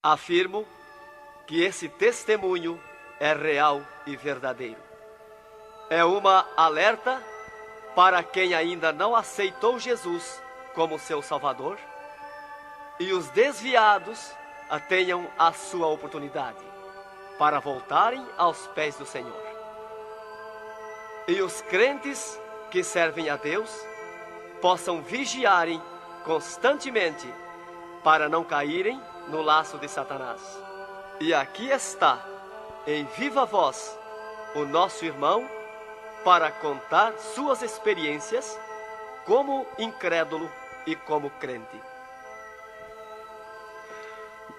Afirmo que esse testemunho é real e verdadeiro. É uma alerta para quem ainda não aceitou Jesus como seu Salvador, e os desviados tenham a sua oportunidade para voltarem aos pés do Senhor. E os crentes que servem a Deus possam vigiarem constantemente para não caírem no laço de Satanás. E aqui está, em viva voz, o nosso irmão para contar suas experiências como incrédulo e como crente.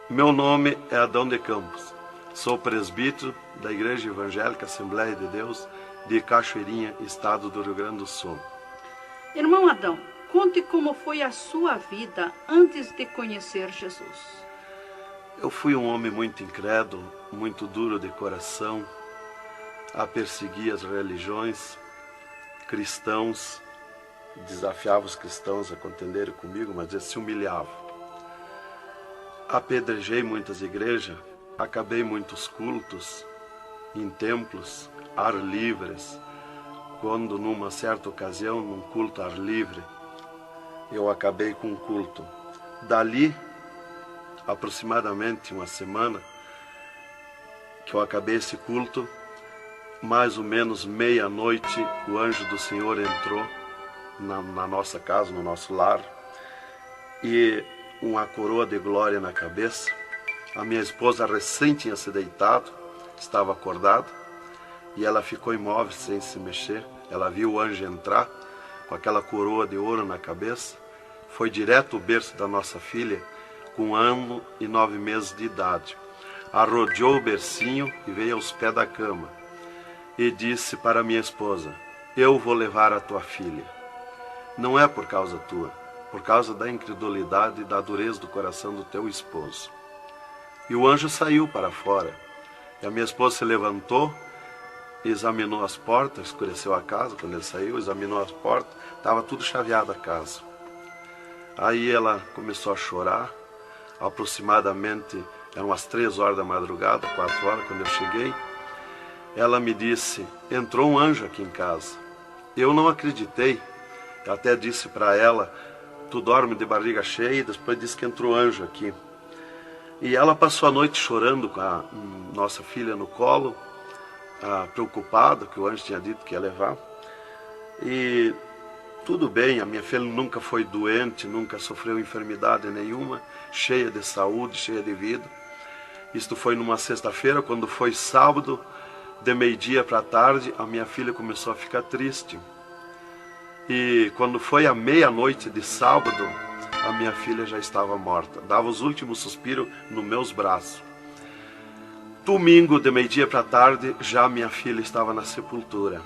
Meu nome é Adão de Campos. Sou presbítero da Igreja Evangélica Assembleia de Deus de Cachoeirinha, estado do Rio Grande do Sul. Irmão Adão, conte como foi a sua vida antes de conhecer Jesus. Eu fui um homem muito incrédulo, muito duro de coração, a perseguir as religiões, cristãos, desafiava os cristãos a contenderem comigo, mas eles se humilhavam. Apedrejei muitas igrejas, acabei muitos cultos em templos, ar livres, quando numa certa ocasião, num culto ar livre, eu acabei com um culto. Dali, aproximadamente uma semana, que eu acabei esse culto, mais ou menos meia-noite, o anjo do Senhor entrou na nossa casa, no nosso lar, e uma coroa de glória na cabeça. A minha esposa recém tinha se deitado, estava acordada, e ela ficou imóvel sem se mexer. Ela viu o anjo entrar com aquela coroa de ouro na cabeça, foi direto ao berço da nossa filha, com 1 ano e 9 meses de idade. Arrodeou o bercinho e veio aos pés da cama e disse para minha esposa: eu vou levar a tua filha. Não é por causa tua, por causa da incredulidade e da dureza do coração do teu esposo. E o anjo saiu para fora. E a minha esposa se levantou, examinou as portas, escureceu a casa quando ele saiu, examinou as portas, estava tudo chaveado a casa. Aí ela começou a chorar, aproximadamente, eram as 3 horas da madrugada, 4 horas, quando eu cheguei. Ela me disse: entrou um anjo aqui em casa. Eu não acreditei, eu até disse para ela: tu dorme de barriga cheia, e depois disse que entrou anjo aqui. E ela passou a noite chorando com a nossa filha no colo, preocupada, que o anjo tinha dito que ia levar. E tudo bem, a minha filha nunca foi doente, nunca sofreu enfermidade nenhuma, cheia de saúde, cheia de vida. Isto foi numa sexta-feira. Quando foi sábado, de meio-dia para a tarde, a minha filha começou a ficar triste. E quando foi à meia-noite de sábado, a minha filha já estava morta. Dava os últimos suspiros nos meus braços. Domingo, de meio-dia para a tarde, já minha filha estava na sepultura.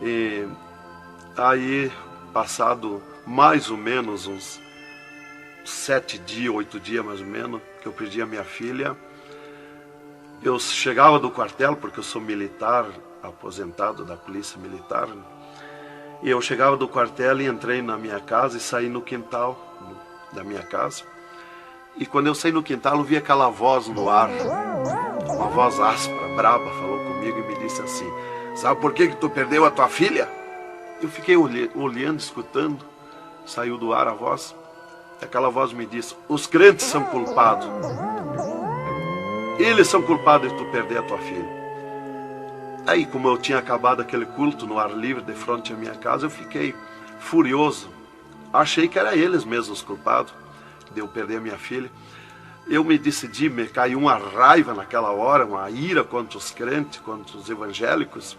E aí, passado mais ou menos uns 7 dias, 8 dias mais ou menos, que eu perdi a minha filha, eu chegava do quartel, porque eu sou militar, aposentado da polícia militar, e eu chegava do quartel e entrei na minha casa e saí no quintal da minha casa. E quando eu saí no quintal, eu vi aquela voz no ar, uma voz áspera, braba, falou comigo e me disse assim: sabe por que tu perdeu a tua filha? Eu fiquei olhando, escutando, saiu do ar a voz. Aquela voz me disse: os crentes são culpados. Eles são culpados de tu perder a tua filha. Aí, como eu tinha acabado aquele culto no ar livre de frente à minha casa, eu fiquei furioso. Achei que eram eles mesmos os culpados de eu perder a minha filha. Eu me decidi, me caiu uma raiva naquela hora, uma ira contra os crentes, contra os evangélicos.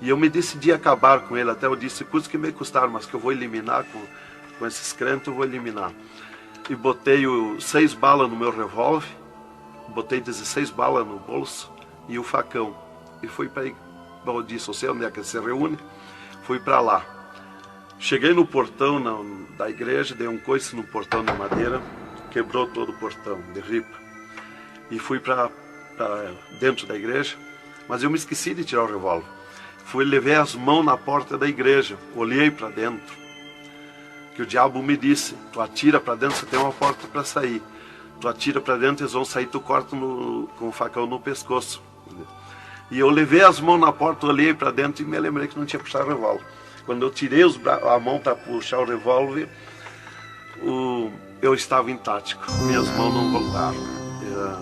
E eu me decidi acabar com ele. Até eu disse: custa que me custar, mas que eu vou eliminar com esses crentes, eu vou eliminar. E botei 6 balas no meu revólver, botei 16 balas no bolso e o facão. E fui para, eu disse: eu sei onde é que se reúne. Fui para lá. Cheguei no portão da igreja, dei um coice no portão de madeira, quebrou todo o portão de ripa. E fui para dentro da igreja, mas eu me esqueci de tirar o revólver. Levei as mãos na porta da igreja, olhei para dentro. Que o diabo me disse: tu atira para dentro, você tem uma porta para sair. tu atira para dentro, eles vão sair, tu corta com o facão no pescoço. E eu levei as mãos na porta, olhei para dentro e me lembrei que não tinha puxado o revólver. Quando eu tirei a mão para puxar o revólver, eu estava intático, minhas mãos não voltaram,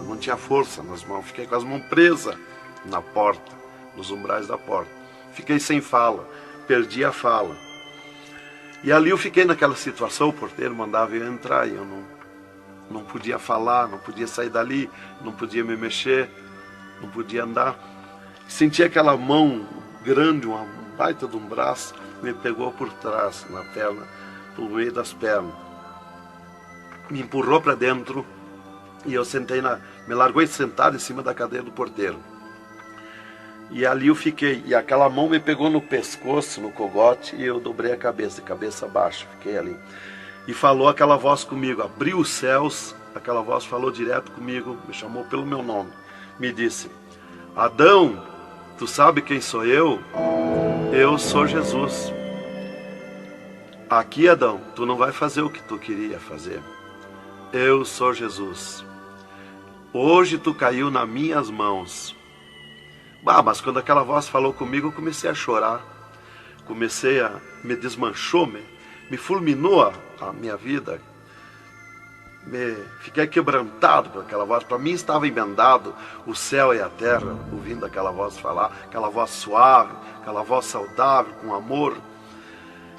não tinha força nas mãos, fiquei com as mãos presas na porta, nos umbrais da porta. Fiquei sem fala, perdi a fala. E ali eu fiquei naquela situação, o porteiro mandava eu entrar e eu não podia falar, não podia sair dali, não podia me mexer, não podia andar. Senti aquela mão grande, uma baita de um braço, me pegou por trás, na perna, pelo meio das pernas. Me empurrou para dentro e eu me largou sentado em cima da cadeira do porteiro. E ali eu fiquei, e aquela mão me pegou no pescoço, no cogote, e eu dobrei a cabeça, de cabeça baixa, fiquei ali. E falou aquela voz comigo, abriu os céus, aquela voz falou direto comigo, me chamou pelo meu nome, me disse: Adão, tu sabe quem sou eu? Eu sou Jesus. Aqui, Adão, tu não vai fazer o que tu queria fazer. Eu sou Jesus. Hoje tu caiu nas minhas mãos. Mas quando aquela voz falou comigo, eu comecei a chorar. Me desmanchou, me fulminou a minha vida. Fiquei quebrantado por aquela voz. Para mim estava emendado o céu e a terra, ouvindo aquela voz falar, aquela voz suave, aquela voz saudável, com amor.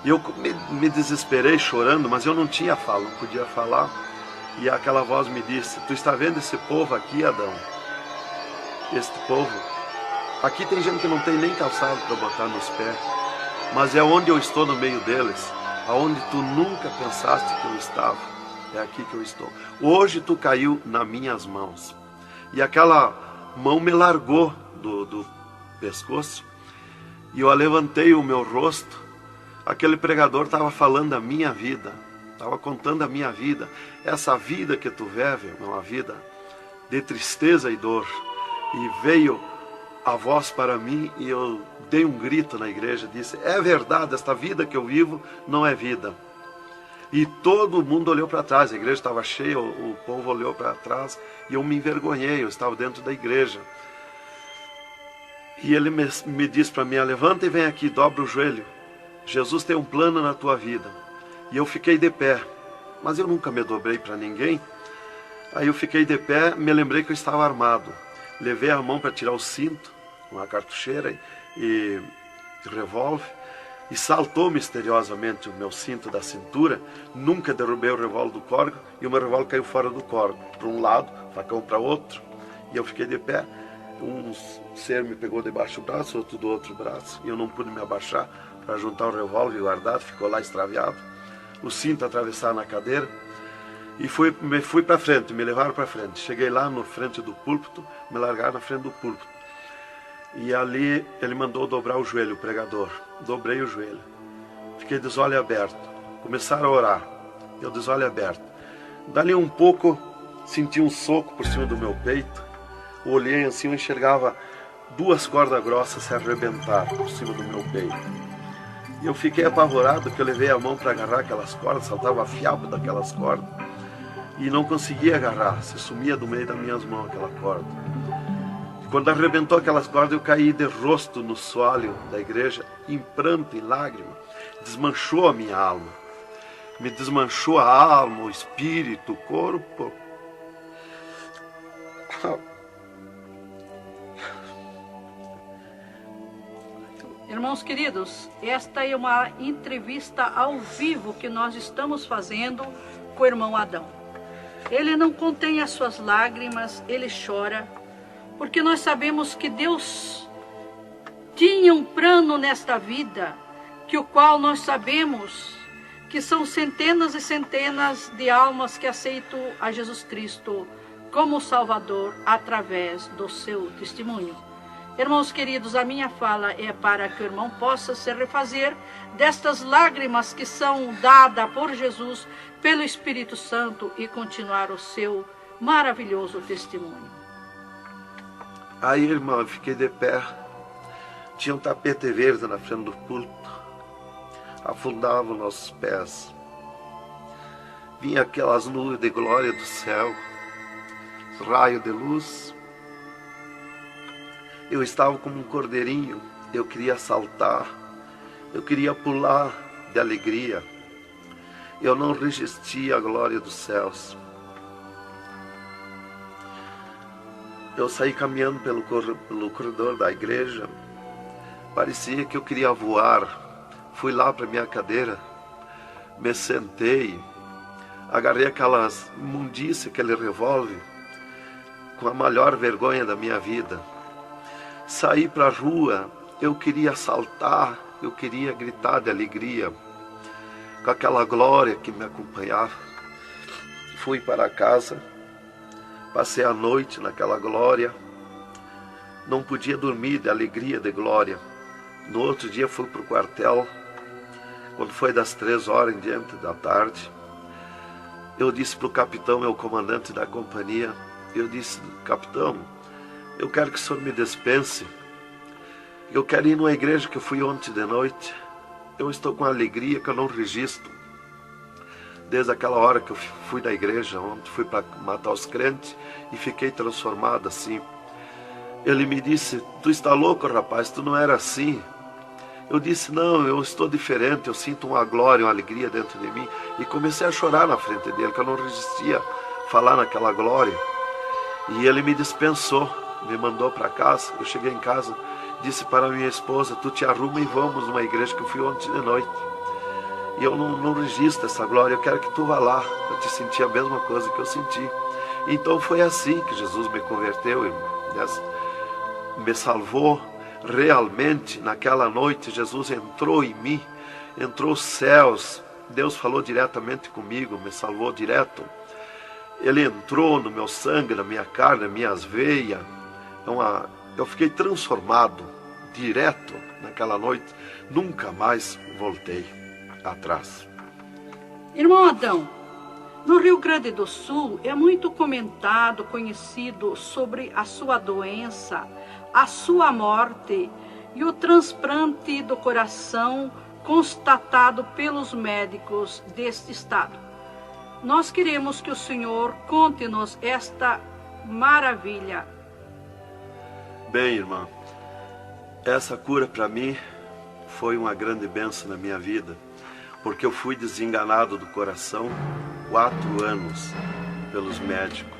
E eu me desesperei chorando, mas eu não tinha fala, não podia falar. E aquela voz me disse: tu está vendo esse povo aqui, Adão? Este povo, aqui tem gente que não tem nem calçado para botar nos pés, mas é onde eu estou no meio deles, aonde tu nunca pensaste que eu estava, é aqui que eu estou. Hoje tu caiu nas minhas mãos. E aquela mão me largou do pescoço, e eu levantei o meu rosto. Aquele pregador estava falando da minha vida, estava contando a minha vida. Essa vida que tu vive é uma vida de tristeza e dor. E veio a voz para mim e eu dei um grito na igreja, disse: é verdade, esta vida que eu vivo não é vida. E todo mundo olhou para trás, a igreja estava cheia, o povo olhou para trás e eu me envergonhei, eu estava dentro da igreja. E ele me disse para mim: levanta e vem aqui, dobra o joelho. Jesus tem um plano na tua vida. E eu fiquei de pé, mas eu nunca me dobrei para ninguém. Aí eu fiquei de pé, me lembrei que eu estava armado. Levei a mão para tirar o cinto, uma cartucheira e revólver, e saltou misteriosamente o meu cinto da cintura. Nunca derrubei o revólver do córrego e o meu revólver caiu fora do córrego, para um lado, facão para outro. E eu fiquei de pé. Um ser me pegou debaixo do braço, outro do outro braço, e eu não pude me abaixar para juntar o revólver e guardar, ficou lá extraviado. O cinto atravessado na cadeira. E fui para frente, me levaram para frente. Cheguei lá na frente do púlpito, me largaram na frente do púlpito. E ali ele mandou dobrar o joelho, o pregador. Dobrei o joelho. Fiquei de olho aberto. Começaram a orar. Eu de olho aberto. Dali um pouco, senti um soco por cima do meu peito. Olhei assim, eu enxergava 2 cordas grossas se arrebentar por cima do meu peito. E eu fiquei apavorado, que eu levei a mão para agarrar aquelas cordas, saltava fiapo daquelas cordas. E não conseguia agarrar, se sumia do meio das minhas mãos aquela corda. E quando arrebentou aquelas cordas, eu caí de rosto no soalho da igreja, em pranto, em lágrima. Desmanchou a minha alma. Me desmanchou a alma, o espírito, o corpo. Irmãos queridos, esta é uma entrevista ao vivo que nós estamos fazendo com o irmão Adão. Ele não contém as suas lágrimas, ele chora, porque nós sabemos que Deus tinha um plano nesta vida, que o qual nós sabemos que são centenas e centenas de almas que aceitam a Jesus Cristo como Salvador através do seu testemunho. Irmãos queridos, a minha fala é para que o irmão possa se refazer destas lágrimas que são dadas por Jesus, pelo Espírito Santo, e continuar o seu maravilhoso testemunho. Aí, irmão, eu fiquei de pé. Tinha um tapete verde na frente do púlpito. Afundava os nossos pés. Vinha aquelas nuvens de glória do céu. raio de luz. Eu estava como um cordeirinho, eu queria saltar, eu queria pular de alegria. Eu não resistia à glória dos céus. Eu saí caminhando pelo corredor da igreja, parecia que eu queria voar. Fui lá para minha cadeira, me sentei, agarrei aquelas imundícias, aquele revólver, com a maior vergonha da minha vida. Saí para a rua, eu queria saltar, eu queria gritar de alegria, com aquela glória que me acompanhava. Fui para casa, passei a noite naquela glória, não podia dormir de alegria, de glória. No outro dia fui para o quartel, quando foi das 3 horas em diante da tarde. Eu disse para o capitão, meu comandante da companhia, eu disse: capitão, eu quero que o senhor me dispense, eu quero ir numa igreja que eu fui ontem de noite, eu estou com alegria que eu não registro. Desde aquela hora que eu fui da igreja ontem, fui para matar os crentes e fiquei transformado assim. Ele me disse: tu está louco, rapaz, tu não era assim. Eu disse: não, eu estou diferente, eu sinto uma glória, uma alegria dentro de mim. E comecei a chorar na frente dele, que eu não resistia a falar naquela glória. E ele me dispensou, me mandou para casa. Eu cheguei em casa, disse para minha esposa: tu te arruma e vamos numa igreja que eu fui ontem de noite. E eu não registro essa glória, eu quero que tu vá lá, para te sentir a mesma coisa que eu senti. Então foi assim que Jesus me converteu, me salvou. Realmente, naquela noite, Jesus entrou em mim, entrou os céus, Deus falou diretamente comigo, me salvou direto. Ele entrou no meu sangue, na minha carne, nas minhas veias. Eu fiquei transformado, direto, naquela noite. Nunca mais voltei atrás. Irmão Adão, no Rio Grande do Sul é muito comentado, conhecido sobre a sua doença, a sua morte e o transplante do coração constatado pelos médicos deste estado. Nós queremos que o senhor conte-nos esta maravilha. Bem, irmã, essa cura para mim foi uma grande bênção na minha vida, porque eu fui desenganado do coração 4 anos pelos médicos.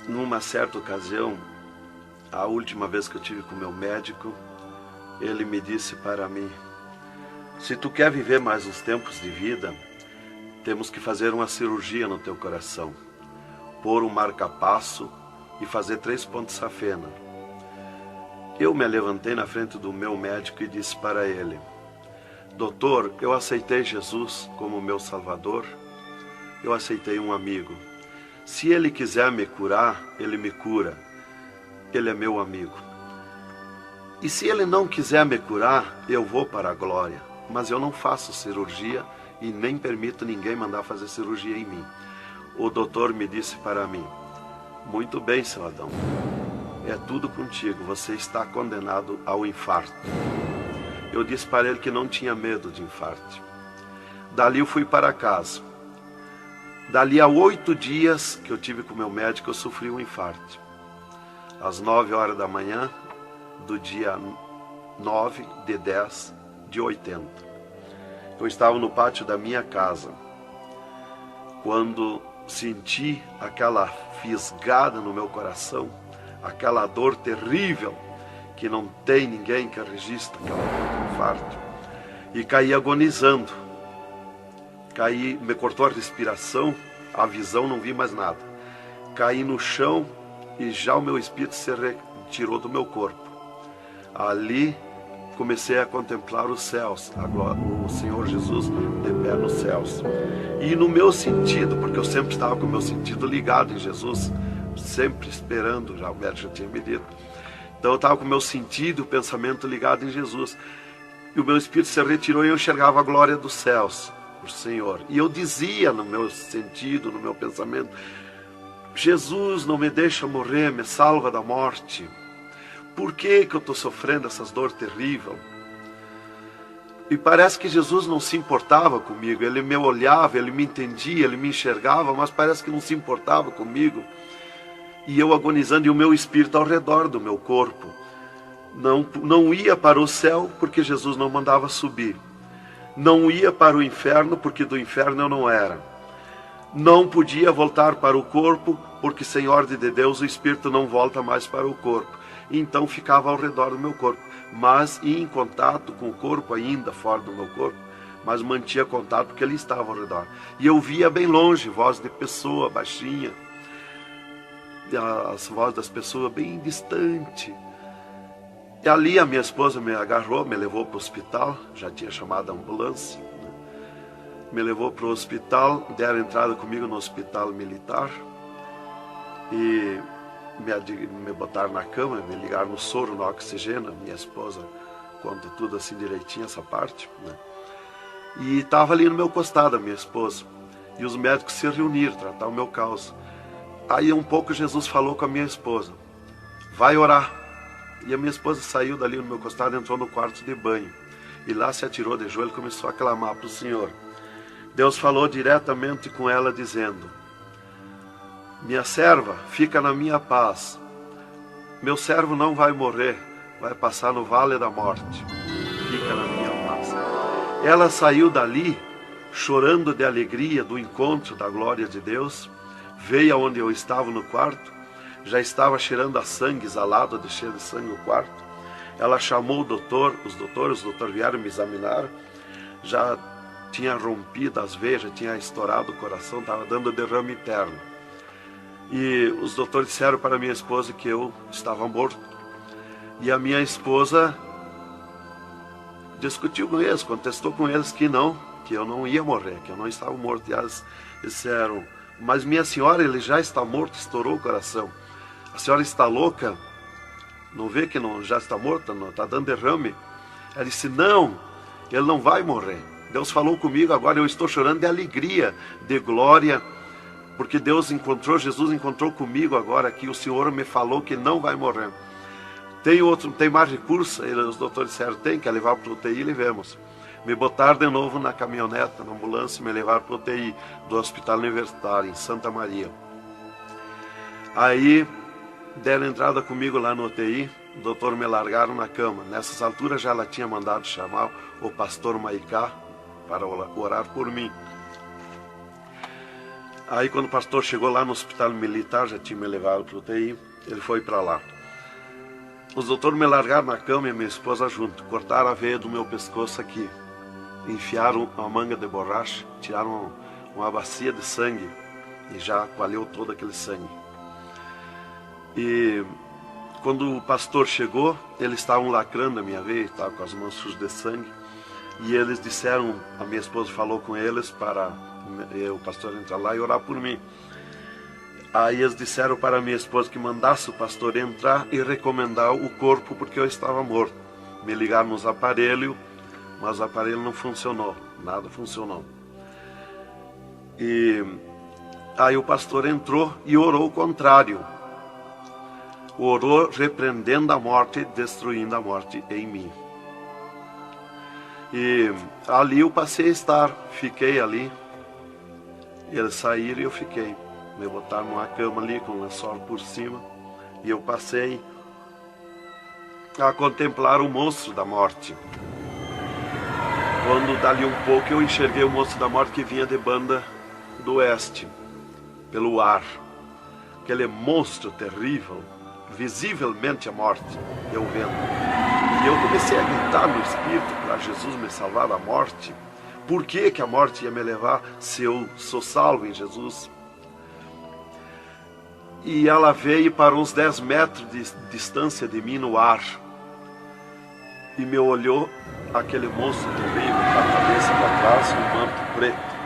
Numa certa ocasião, a última vez que eu tive com o meu médico, ele me disse para mim: se tu quer viver mais uns tempos de vida, temos que fazer uma cirurgia no teu coração, pôr um marca-passo e fazer 3 pontos de safena. Eu me levantei na frente do meu médico e disse para ele: doutor, eu aceitei Jesus como meu Salvador, eu aceitei um amigo. Se ele quiser me curar, ele me cura. Ele é meu amigo. E se ele não quiser me curar, eu vou para a glória. Mas eu não faço cirurgia e nem permito ninguém mandar fazer cirurgia em mim. O doutor me disse para mim: muito bem, seu Adão, é tudo contigo, você está condenado ao infarto. Eu disse para ele que não tinha medo de infarto. Dali eu fui para casa. Dali a 8 dias que eu tive com o meu médico, eu sofri um infarto. Às 9 horas da manhã do dia 9 de 10 de 80. Eu estava no pátio da minha casa, quando senti aquela fisgada no meu coração, aquela dor terrível, que não tem ninguém que registre aquela dor do infarto, e caí agonizando. Caí, me cortou a respiração, a visão, não vi mais nada. Caí no chão e já o meu espírito se retirou do meu corpo. Ali comecei a contemplar os céus, o Senhor Jesus de pé nos céus. E no meu sentido, porque eu sempre estava com o meu sentido ligado em Jesus, sempre esperando, já o médico já tinha me dito. Então eu estava com o meu sentido, o pensamento ligado em Jesus. E o meu espírito se retirou e eu enxergava a glória dos céus, o Senhor. E eu dizia no meu sentido, no meu pensamento: Jesus, não me deixa morrer, me salva da morte. Por que eu estou sofrendo essas dores terríveis? E parece que Jesus não se importava comigo. Ele me olhava, ele me entendia, ele me enxergava, mas parece que não se importava comigo. E eu agonizando, e o meu espírito ao redor do meu corpo. Não ia para o céu, porque Jesus não mandava subir. Não ia para o inferno, porque do inferno eu não era. Não podia voltar para o corpo, porque sem ordem de Deus o espírito não volta mais para o corpo. Então ficava ao redor do meu corpo, mas ia em contato com o corpo ainda, fora do meu corpo, mas mantinha contato porque ele estava ao redor. E eu via bem longe, voz de pessoa, baixinha, as vozes das pessoas bem distante. E ali a minha esposa me agarrou, me levou para o hospital, já tinha chamado a ambulância, né? Me levou para o hospital, deram entrada comigo no hospital militar e me botaram na cama, me ligaram no soro, no oxigênio. Minha esposa conta tudo assim direitinho, essa parte, né? E estava ali no meu costado a minha esposa, e os médicos se reuniram, tratar o meu caso. Aí um pouco Jesus falou com a minha esposa, vai orar. E a minha esposa saiu dali no meu costado, entrou no quarto de banho. E lá se atirou de joelho e começou a clamar para o Senhor. Deus falou diretamente com ela, dizendo, minha serva, fica na minha paz. Meu servo não vai morrer, vai passar no vale da morte. Fica na minha paz. Ela saiu dali, chorando de alegria do encontro da glória de Deus. Veio aonde eu estava no quarto. Já estava cheirando a sangue, exalado de cheiro de sangue no quarto. Ela chamou o doutor, os doutores vieram me examinar. Já tinha rompido as veias, já tinha estourado o coração, estava dando derrame interno. E os doutores disseram para minha esposa que eu estava morto. E a minha esposa discutiu com eles, contestou com eles que eu não ia morrer, que eu não estava morto. E eles disseram, mas minha senhora, ele já está morto, estourou o coração. A senhora está louca? Não vê que não, já está morta? Não está dando derrame? Ela disse, não, ele não vai morrer. Deus falou comigo agora, eu estou chorando de alegria, de glória, porque Jesus encontrou comigo agora aqui, o Senhor me falou que não vai morrer. Tem mais recurso? Os doutores disseram, tem que levar para o UTI, levemos. Me botaram de novo na caminhonete, na ambulância, e me levaram para o UTI do Hospital Universitário, em Santa Maria. Aí deram entrada comigo lá no UTI, o doutor me largaram na cama. Nessas alturas já ela tinha mandado chamar o pastor Maicá para orar por mim. Aí quando o pastor chegou lá no hospital militar, já tinha me levado para o UTI, ele foi para lá. Os doutores me largaram na cama e minha esposa junto, cortaram a veia do meu pescoço aqui, enfiaram uma manga de borracha, tiraram uma bacia de sangue e já coalhou todo aquele sangue. E quando o pastor chegou, eles estavam lacrando a minha veia, estavam com as mãos sujas de sangue. E eles disseram, a minha esposa falou com eles para o pastor entrar lá e orar por mim. Aí eles disseram para a minha esposa que mandasse o pastor entrar e recomendar o corpo, porque eu estava morto. Me ligaram nos aparelhos, mas o aparelho não funcionou, nada funcionou. E aí o pastor entrou e orou o contrário. Orou repreendendo a morte, destruindo a morte em mim. E ali eu passei a estar, fiquei ali. Eles saíram e eu fiquei. Me botaram numa cama ali com um lençol por cima. E eu passei a contemplar o monstro da morte. Quando dali um pouco eu enxerguei o monstro da morte que vinha de Banda do Oeste, pelo ar. Aquele monstro terrível, visivelmente a morte, eu vendo. E eu comecei a gritar no espírito para Jesus me salvar da morte. Por que a morte ia me levar se eu sou salvo em Jesus? E ela veio para uns 10 metros de distância de mim no ar. E me olhou, aquele monstro terrível, com a cabeça para trás, um manto preto.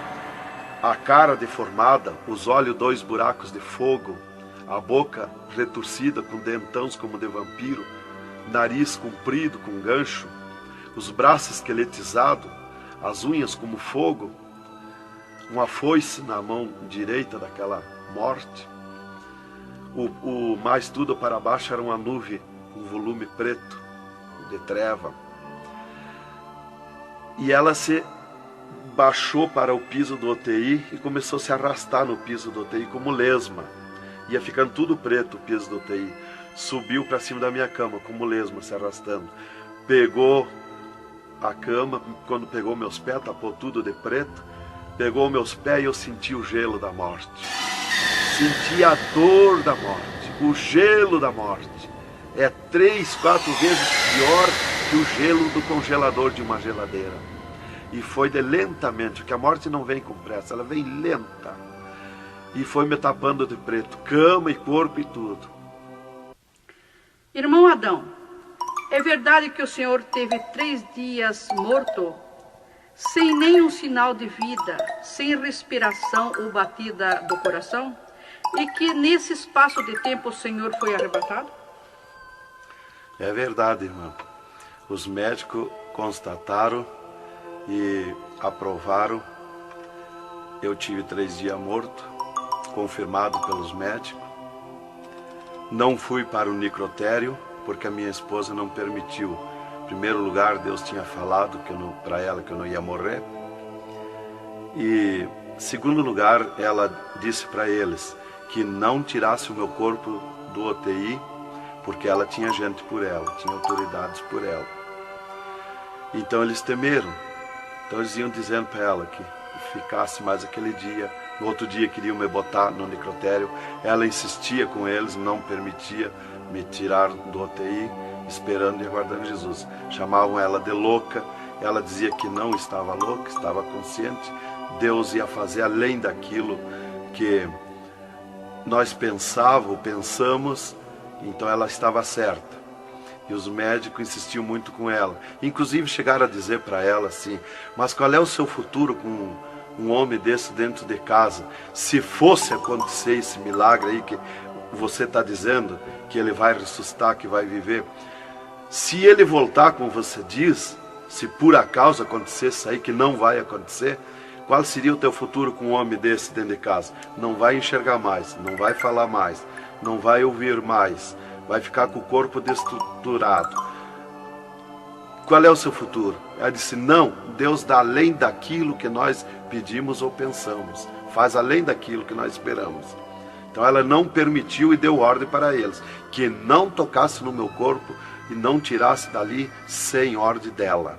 A cara deformada, os olhos 2 buracos de fogo, a boca retorcida com dentões como de vampiro, nariz comprido com gancho, os braços esqueletizados, as unhas como fogo, uma foice na mão direita daquela morte. O mais tudo para baixo era uma nuvem, um volume preto, de treva. E ela se baixou para o piso do UTI e começou a se arrastar no piso do UTI como lesma. Ia ficando tudo preto o piso do UTI. Subiu para cima da minha cama como lesma, se arrastando. Pegou a cama, quando pegou meus pés, tapou tudo de preto. Pegou meus pés e eu senti o gelo da morte. Senti a dor da morte, o gelo da morte. É 3, 4 vezes pior que o gelo do congelador de uma geladeira. E foi de lentamente, porque a morte não vem com pressa, ela vem lenta. E foi me tapando de preto, cama e corpo e tudo. Irmão Adão, é verdade que o senhor teve 3 dias morto, sem nenhum sinal de vida, sem respiração ou batida do coração? E que nesse espaço de tempo o senhor foi arrebatado? É verdade, irmão. Os médicos constataram e aprovaram. Eu tive 3 dias morto, confirmado pelos médicos. Não fui para o necrotério, porque a minha esposa não permitiu. Em primeiro lugar, Deus tinha falado para ela que eu não ia morrer. E, em segundo lugar, ela disse para eles que não tirasse o meu corpo do UTI, porque ela tinha gente por ela, tinha autoridades por ela. Então eles temeram. Então eles iam dizendo para ela que ficasse mais aquele dia. No outro dia queriam me botar no necrotério. Ela insistia com eles, não permitia me tirar do UTI, esperando e aguardando Jesus. Chamavam ela de louca. Ela dizia que não estava louca, estava consciente. Deus ia fazer além daquilo que nós pensamos. Então ela estava certa. E os médicos insistiam muito com ela. Inclusive chegaram a dizer para ela assim: mas qual é o seu futuro com um homem desse dentro de casa? Se fosse acontecer esse milagre aí que você está dizendo, que ele vai ressuscitar, que vai viver. Se ele voltar, como você diz, se por acaso acontecesse isso aí, que não vai acontecer, qual seria o teu futuro com um homem desse dentro de casa? Não vai enxergar mais, não vai falar mais, não vai ouvir mais, vai ficar com o corpo destruturado. Qual é o seu futuro? Ela disse: não, Deus dá além daquilo que nós pedimos ou pensamos, faz além daquilo que nós esperamos. Então ela não permitiu e deu ordem para eles que não tocasse no meu corpo e não tirasse dali sem ordem dela.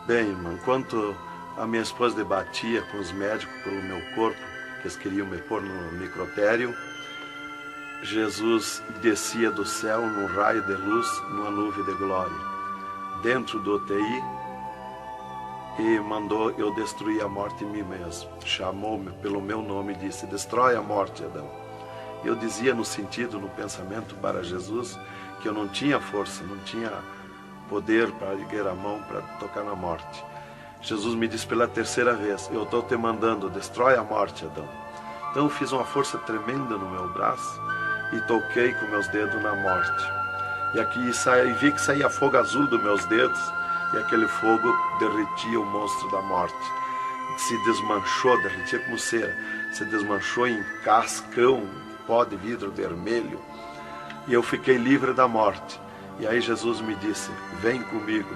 Bem, irmão, enquanto a minha esposa debatia com os médicos pelo meu corpo, que eles queriam me pôr no necrotério, Jesus descia do céu num raio de luz, numa nuvem de glória, dentro do UTI, e mandou eu destruir a morte em mim mesmo. Chamou-me pelo meu nome e disse: destrói a morte, Adão. Eu dizia no sentido, no pensamento para Jesus, que eu não tinha força, não tinha poder para erguer a mão para tocar na morte. Jesus me disse pela 3ª vez: eu estou te mandando, destrói a morte, Adão. Então eu fiz uma força tremenda no meu braço e toquei com meus dedos na morte. E aqui vi que saía fogo azul dos meus dedos, e aquele fogo derretia o monstro da morte. Se desmanchou, derretia como cera, se desmanchou em cascão, pó de vidro vermelho, e eu fiquei livre da morte. E aí Jesus me disse: vem comigo.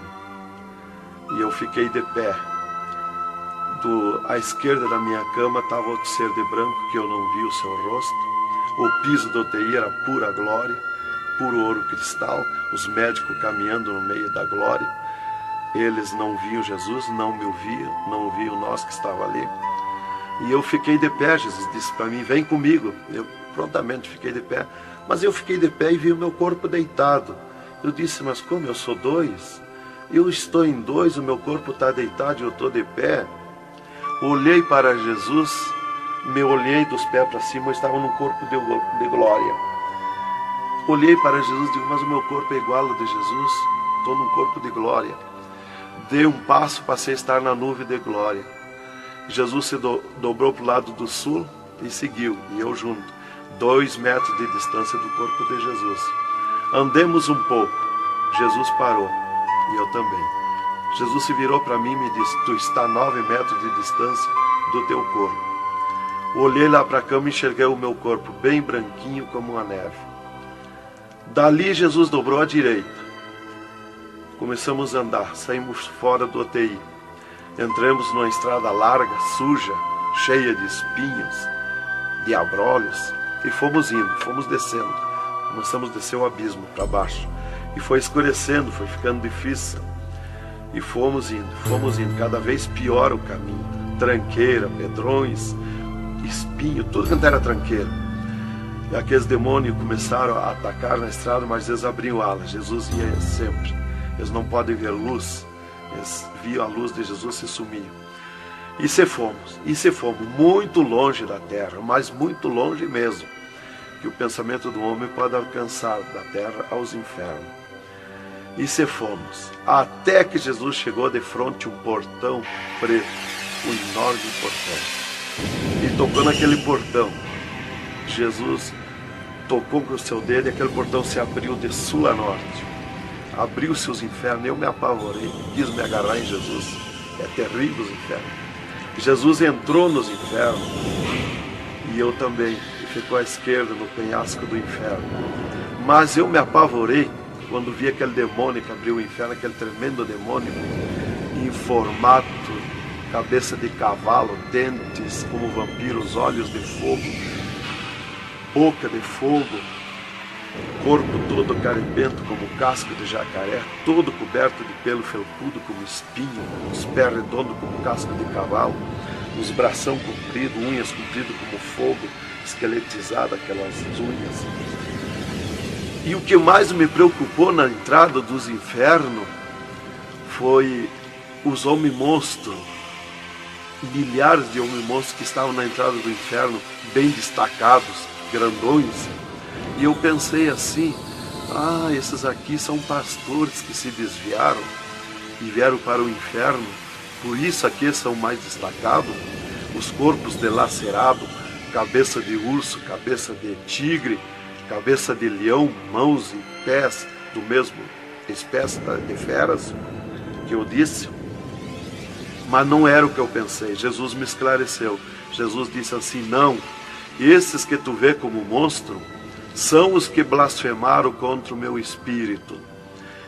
E eu fiquei de pé. À esquerda da minha cama estava outro ser de branco, que eu não vi o seu rosto. O piso do UTI era pura glória, puro ouro cristal, os médicos caminhando no meio da glória. Eles não viam Jesus, não me ouviam, não ouviam nós que estava ali. E eu fiquei de pé. Jesus disse para mim: vem comigo. Eu prontamente fiquei de pé. Mas eu fiquei de pé e vi o meu corpo deitado. Eu disse: mas como eu sou 2? Eu estou em 2, o meu corpo está deitado e eu estou de pé. Olhei para Jesus, me olhei dos pés para cima, eu estava num corpo de glória. Olhei para Jesus e digo: mas o meu corpo é igual ao de Jesus, estou num corpo de glória. Dei um passo, passei a estar na nuvem de glória. Jesus se dobrou para o lado do sul e seguiu, e eu junto, 2 metros de distância do corpo de Jesus. Andemos um pouco, Jesus parou, e eu também. Jesus se virou para mim e me disse: tu está a 9 metros de distância do teu corpo. Olhei lá para a cama e enxerguei o meu corpo bem branquinho como uma neve. Dali Jesus dobrou à direita. Começamos a andar, saímos fora do UTI. Entramos numa estrada larga, suja, cheia de espinhos, de abrolhos, e fomos indo, fomos descendo. Começamos a descer o abismo para baixo. E foi escurecendo, foi ficando difícil. E fomos indo, cada vez pior o caminho. Tranqueira, pedrões, espinho, tudo quanto era tranqueira. E aqueles demônios começaram a atacar na estrada, mas eles abriam alas. Jesus ia sempre. Eles não podem ver luz. Eles viam a luz de Jesus e se sumiam. E se fomos muito longe da terra, mas muito longe mesmo, que o pensamento do homem pode alcançar da terra aos infernos. E se fomos, até que Jesus chegou de frente a um portão preto, um enorme portão. E tocou naquele portão. Jesus tocou com o seu dedo e aquele portão se abriu de sul a norte. Abriu-se os infernos, eu me apavorei, quis me agarrar em Jesus. É terrível os infernos. Jesus entrou nos infernos e eu também, e ficou à esquerda no penhasco do inferno. Mas eu me apavorei quando vi aquele demônio que abriu o inferno, aquele tremendo demônio, em formato, cabeça de cavalo, dentes como vampiros, olhos de fogo, boca de fogo, corpo todo carimbento como casco de jacaré, todo coberto de pelo felpudo como espinho, os pés redondos como casco de cavalo, os bração compridos, unhas compridas como fogo, esqueletizado aquelas unhas. E o que mais me preocupou na entrada dos infernos foi os homens-monstros, milhares de homens-monstros que estavam na entrada do inferno, bem destacados, grandões. E eu pensei assim, esses aqui são pastores que se desviaram e vieram para o inferno, por isso aqui são mais destacados, os corpos dilacerados, cabeça de urso, cabeça de tigre, cabeça de leão, mãos e pés do mesmo espécie de feras que eu disse. Mas não era o que eu pensei. Jesus me esclareceu. Jesus disse assim, não, esses que tu vê como monstro são os que blasfemaram contra o meu espírito,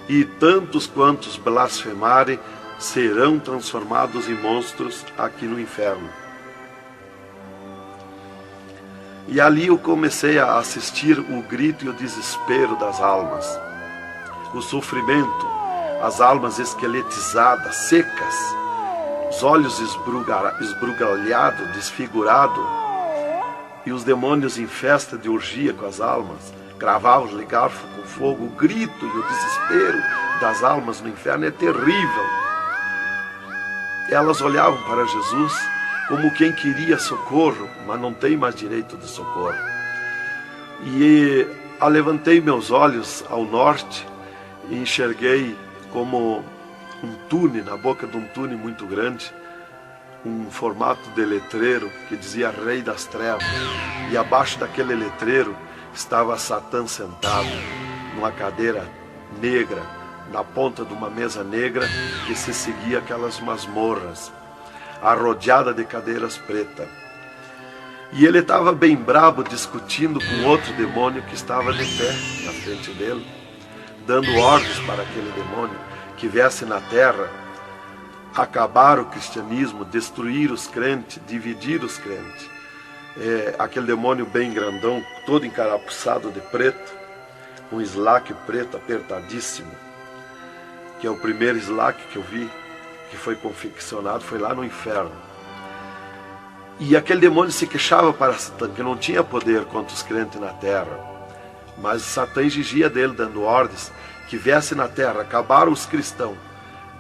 e tantos quantos blasfemarem serão transformados em monstros aqui no inferno. E ali eu comecei a assistir o grito e o desespero das almas, o sofrimento, as almas esqueletizadas, secas, os olhos esbugalhados, desfigurados, e os demônios em festa de orgia com as almas, cravavam-lhe garfo com fogo. O grito e o desespero das almas no inferno é terrível. Elas olhavam para Jesus como quem queria socorro, mas não tem mais direito de socorro. E alevantei meus olhos ao norte e enxerguei como um túnel, na boca de um túnel muito grande, um formato de letreiro que dizia Rei das Trevas, e abaixo daquele letreiro estava Satã sentado numa cadeira negra, na ponta de uma mesa negra que se seguia aquelas masmorras, arrodeada de cadeiras pretas. E ele estava bem brabo discutindo com outro demônio que estava de pé na frente dele, dando ordens para aquele demônio que viesse na terra acabar o cristianismo, destruir os crentes, dividir os crentes. Aquele demônio bem grandão, todo encarapuçado de preto, um slack preto apertadíssimo, que é o primeiro slack que eu vi, que foi confeccionado, foi lá no inferno. E aquele demônio se queixava para Satã, que não tinha poder contra os crentes na terra, mas Satã exigia dele, dando ordens, que viesse na terra, acabar os cristãos,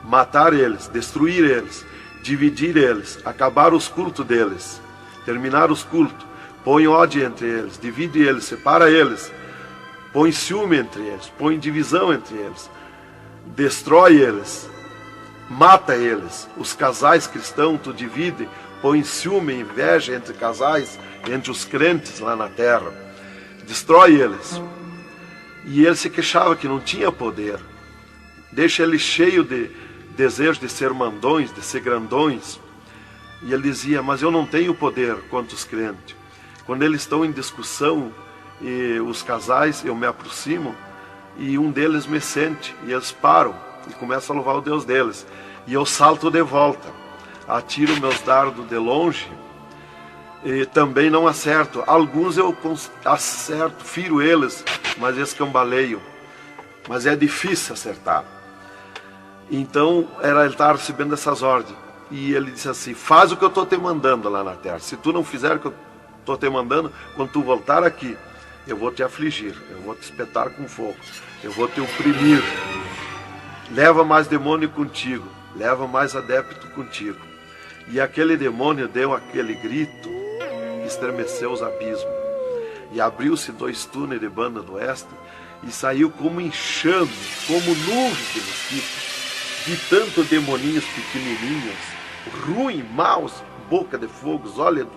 matar eles, destruir eles, dividir eles, acabar os cultos deles, terminar os cultos, põe ódio entre eles, divide eles, separa eles, põe ciúme entre eles, põe divisão entre eles, destrói eles, mata eles. Os casais cristãos tu divide, põe ciúme e inveja entre casais, entre os crentes lá na terra, destrói eles. E ele se queixava que não tinha poder, deixa ele cheio de desejo de ser mandões, de ser grandões. E ele dizia, mas eu não tenho poder contra os crentes. Quando eles estão em discussão, e os casais, eu me aproximo, e um deles me sente, e eles param, e começo a louvar o Deus deles. E eu salto de volta, atiro meus dardos de longe e também não acerto. Alguns eu acerto, firo eles, mas escambaleio. Mas é difícil acertar. Então ele estava recebendo essas ordens. E ele disse assim: faz o que eu estou te mandando lá na terra. Se tu não fizer o que eu estou te mandando, quando tu voltar aqui, eu vou te afligir, eu vou te espetar com fogo, eu vou te oprimir. Leva mais demônio contigo, leva mais adepto contigo. E aquele demônio deu aquele grito que estremeceu os abismos. E abriu-se 2 túneis de banda do oeste e saiu como enxame, como nuvem de mosquitos, de tanto demoninhos pequenininhos, ruim, maus, boca de fogo, olhos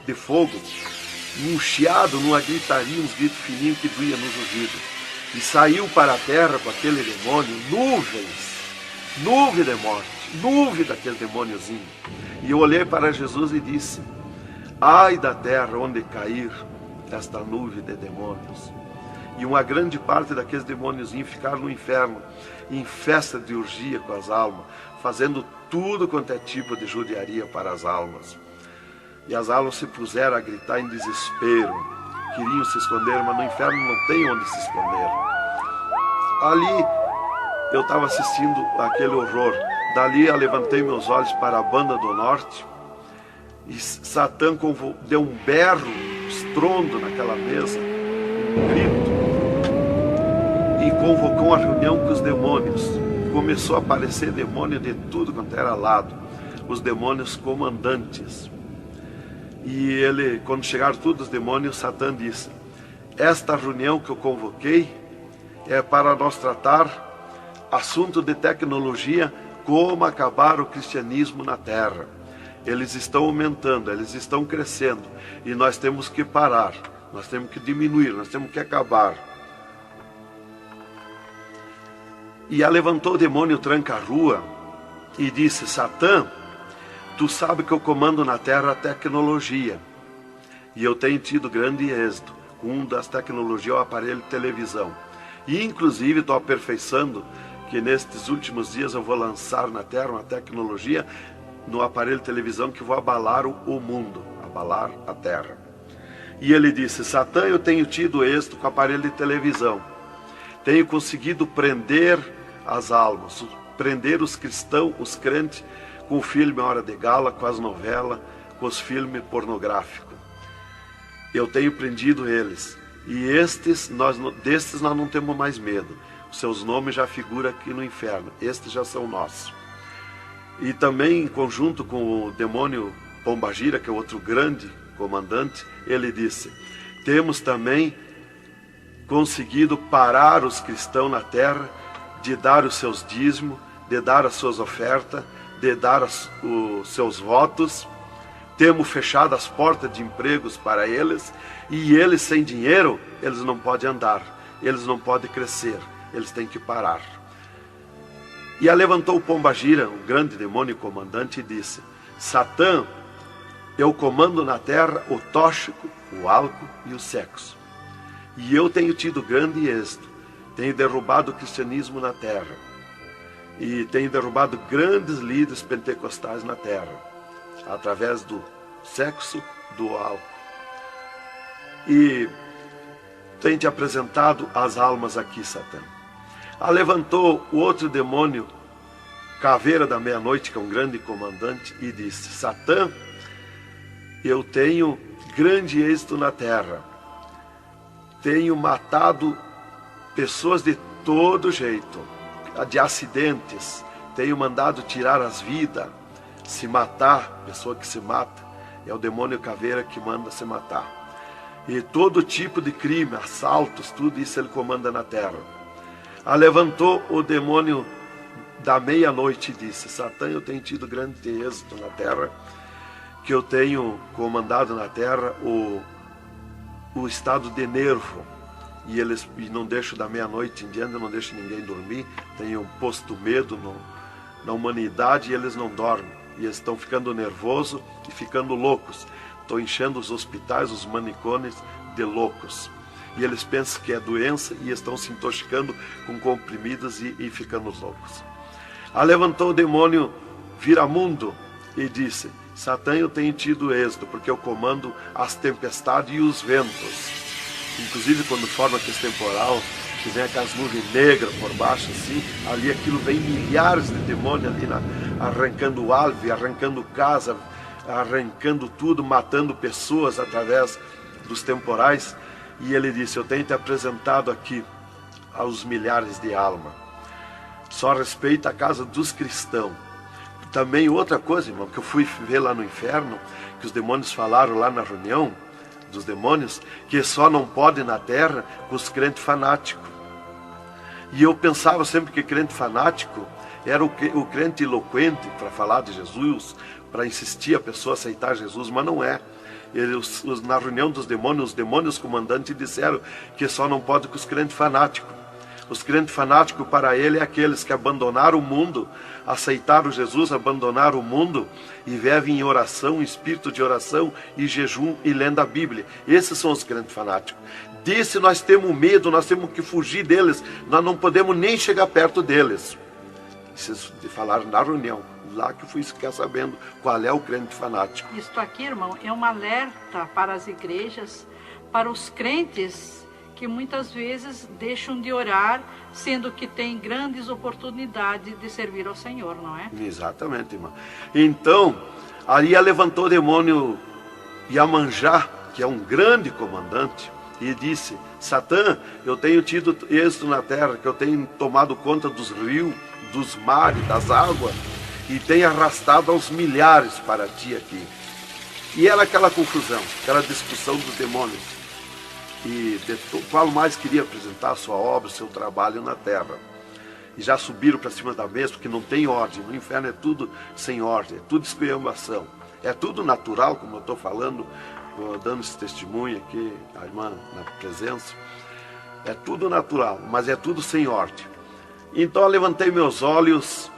de fogo, um chiado, numa gritaria, uns gritos fininhos que doía nos ouvidos. E saiu para a terra com aquele demônio, nuvem de morte, nuvem daquele demôniozinho. E eu olhei para Jesus e disse: ai da terra onde cair esta nuvem de demônios. E uma grande parte daqueles demôniozinhos ficaram no inferno, em festa de orgia com as almas, fazendo tudo quanto é tipo de judiaria para as almas. E as almas se puseram a gritar em desespero, queriam se esconder, mas no inferno não tem onde se esconder. Ali eu estava assistindo aquele horror. Dali eu levantei meus olhos para a banda do norte e Satã deu um berro, estrondo naquela mesa, um grito, e convocou uma reunião com os demônios. Começou a aparecer demônio de tudo quanto era lado, os demônios comandantes. E ele, quando chegaram todos os demônios, Satã disse: esta reunião que eu convoquei é para nós tratar assunto de tecnologia, como acabar o cristianismo na terra. Eles estão aumentando, eles estão crescendo, e nós temos que parar, nós temos que diminuir, nós temos que acabar. E levantou o demônio tranca-rua e disse: Satã, tu sabe que eu comando na terra a tecnologia, e eu tenho tido grande êxito. Um das tecnologias é o aparelho de televisão, e inclusive estou aperfeiçoando que nestes últimos dias eu vou lançar na terra uma tecnologia no aparelho de televisão que vai abalar o mundo, abalar a terra. E ele disse: Satã, eu tenho tido êxito com o aparelho de televisão, tenho conseguido prender as almas, prender os cristãos, os crentes, com o filme Hora de Gala, com as novelas, com os filmes pornográficos. Eu tenho prendido eles. E destes nós não temos mais medo. Os seus nomes já figuram aqui no inferno. Estes já são nossos. E também, em conjunto com o demônio Pombagira, que é outro grande comandante, ele disse: temos também conseguido parar os cristãos na terra de dar os seus dízimos, de dar as suas ofertas, de dar os seus votos. Temos fechado as portas de empregos para eles, e eles sem dinheiro, eles não podem andar, eles não podem crescer, eles têm que parar. E levantou o Pombagira, um grande demônio comandante, e disse: Satã, eu comando na terra o tóxico, o álcool e o sexo. E eu tenho tido grande êxito, tenho derrubado o cristianismo na terra, e tenho derrubado grandes líderes pentecostais na terra, através do sexo, do álcool. E tenho te apresentado as almas aqui, Satã. Levantou o outro demônio, Caveira da Meia-Noite, que é um grande comandante, e disse: Satã, eu tenho grande êxito na terra, tenho matado pessoas de todo jeito, de acidentes, tenho mandado tirar as vidas, se matar. Pessoa que se mata é o demônio Caveira que manda se matar. E todo tipo de crime, assaltos, tudo isso ele comanda na terra. Levantou o demônio da Meia-Noite e disse: Satã, eu tenho tido grande êxito na terra, que eu tenho comandado na terra o estado de nervo, e não deixo da meia-noite em diante, não deixo ninguém dormir, tenho posto medo na humanidade, e eles não dormem, e eles estão ficando nervosos e ficando loucos. Estou enchendo os hospitais, os manicômios de loucos. e eles pensam que é doença e estão se intoxicando com comprimidos e ficando loucos. Levantou o demônio Viramundo e disse: Satã, eu tenho tido êxito, porque eu comando as tempestades e os ventos. Inclusive quando forma aquele temporal, que vem aquelas nuvens negras por baixo assim, ali aquilo vem milhares de demônios ali arrancando árvore, arrancando casa, arrancando tudo, matando pessoas através dos temporais. E ele disse: eu tenho te apresentado aqui aos milhares de almas. Só respeita a casa dos cristãos. Também outra coisa, irmão, que eu fui ver lá no inferno, que os demônios falaram lá na reunião dos demônios, que só não pode na terra com os crentes fanáticos. E eu pensava sempre que crente fanático era o crente eloquente para falar de Jesus, para insistir a pessoa a aceitar Jesus, mas não é. Na reunião dos demônios, os demônios comandantes disseram que só não pode com os crentes fanáticos. Os crentes fanáticos para ele é aqueles que abandonaram o mundo, aceitaram Jesus, abandonaram o mundo e vivem em oração, em espírito de oração e jejum e lendo a Bíblia. Esses são os crentes fanáticos. Desse nós temos medo, nós temos que fugir deles, nós não podemos nem chegar perto deles. Vocês falaram na reunião, lá que eu fui ficar sabendo qual é o crente fanático. Isto aqui, irmão, é um alerta para as igrejas, para os crentes que muitas vezes deixam de orar, sendo que tem grandes oportunidades de servir ao Senhor, não é? Exatamente, irmão. Então, ali levantou o demônio Iemanjá, que é um grande comandante, e disse: Satã, eu tenho tido êxito na terra, que eu tenho tomado conta dos rios, dos mares, das águas, e tenho arrastado aos milhares para ti aqui. E era aquela confusão, aquela discussão dos demônios. E qual mais queria apresentar a sua obra, o seu trabalho na terra. E já subiram para cima da mesa, porque não tem ordem. No inferno é tudo sem ordem, é tudo esculhambação. É tudo natural, como eu estou falando, dando esse testemunho aqui, a irmã na presença. É tudo natural, mas é tudo sem ordem. Então eu levantei meus olhos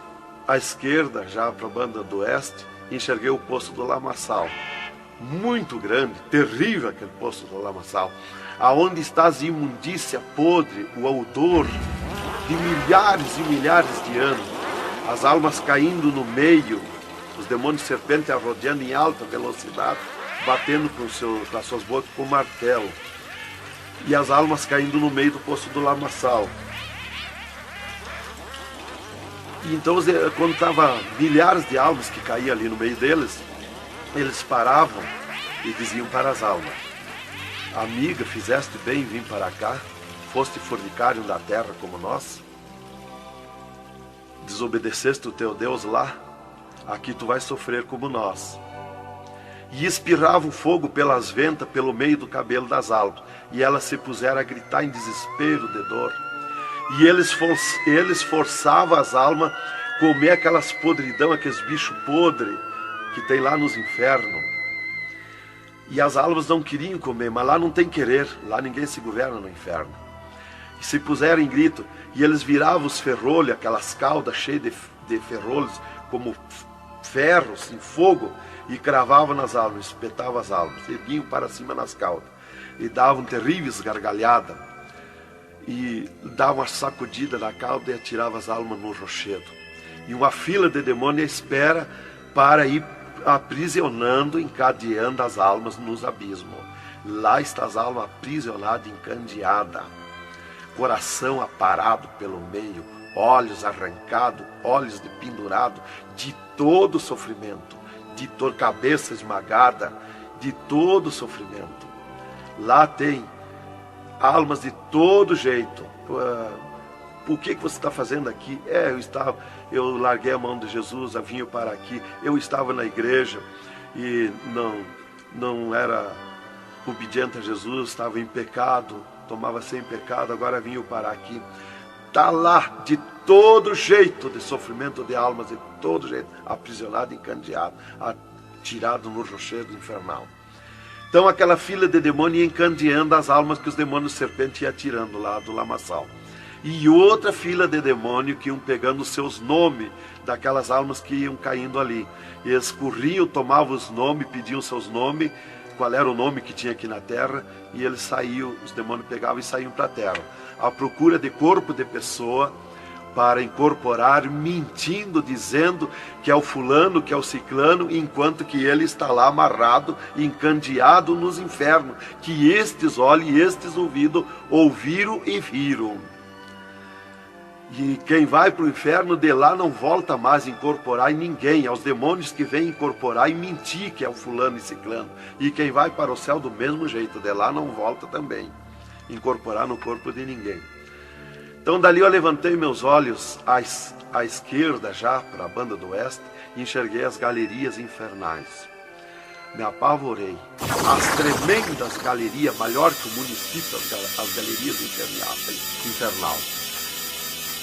à esquerda, já para a banda do oeste, e enxerguei o poço do lamaçal. Muito grande, terrível aquele poço do lamaçal. Aonde está a imundícia podre, o odor de milhares e milhares de anos, as almas caindo no meio, os demônios serpentes rodeando em alta velocidade, batendo com as suas bocas com martelo, e as almas caindo no meio do poço do lamaçal. E então, quando estava milhares de almas que caíam ali no meio deles, eles paravam e diziam para as almas: amiga, fizeste bem em vir para cá, foste fornicário da terra como nós, desobedeceste o teu Deus lá, aqui tu vais sofrer como nós. E espirrava o fogo pelas ventas, pelo meio do cabelo das almas, e elas se puseram a gritar em desespero de dor. E eles forçavam as almas a comer aquelas podridão, aqueles bichos podres que tem lá nos infernos. E as almas não queriam comer, mas lá não tem querer, lá ninguém se governa no inferno. E se puseram em grito, e eles viravam os ferrolhos, aquelas caudas cheias de ferrolhos, como ferros em fogo, e cravavam nas almas, espetavam as almas, erguiam para cima nas caudas, e davam terríveis gargalhadas, e davam uma sacudida na cauda e atiravam as almas no rochedo. E uma fila de demônios espera para ir aprisionando, encadeando as almas nos abismos. Lá está as almas aprisionadas, encandeadas, coração aparado pelo meio, olhos arrancados, olhos de pendurado, de todo sofrimento, de toda cabeça esmagada, de todo sofrimento. Lá tem almas de todo jeito. O que você está fazendo aqui? Eu larguei a mão de Jesus, vim para aqui. Eu estava na igreja e não era obediente a Jesus, estava em pecado, tomava sem pecado, agora vim para aqui. Está lá de todo jeito de sofrimento de almas, de todo jeito, aprisionado, encandeado, atirado no rochedo infernal. Então aquela fila de demônios ia encandeando as almas que os demônios serpentes iam atirando lá do lamaçal. E outra fila de demônios que iam pegando os seus nomes daquelas almas que iam caindo ali. E eles corriam, tomavam os nomes, pediam seus nomes, qual era o nome que tinha aqui na terra, e eles saíam, os demônios pegavam e saíam para a terra, à procura de corpo de pessoa, para incorporar, mentindo, dizendo que é o fulano, que é o ciclano, enquanto que ele está lá amarrado, encandeado nos infernos, que estes olhos e estes ouviram e viram. E quem vai para o inferno de lá não volta mais a incorporar em ninguém, aos demônios que vêm incorporar e mentir que é o fulano e ciclano. E quem vai para o céu do mesmo jeito, de lá não volta também, incorporar no corpo de ninguém. Então dali eu levantei meus olhos à esquerda já, para a banda do oeste, e enxerguei as galerias infernais. Me apavorei. As tremendas galerias, maior que o município, as galerias infernal,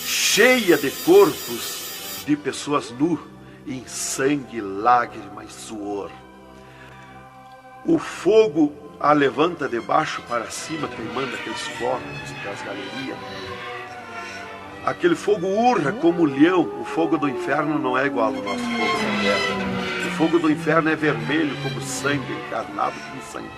cheia de corpos de pessoas nuas, em sangue, lágrima e suor. O fogo a levanta de baixo para cima, queimando aqueles corpos das galerias. Aquele fogo urra como leão. O fogo do inferno não é igual ao nosso fogo da terra. O fogo do inferno é vermelho como sangue, encarnado como sangue.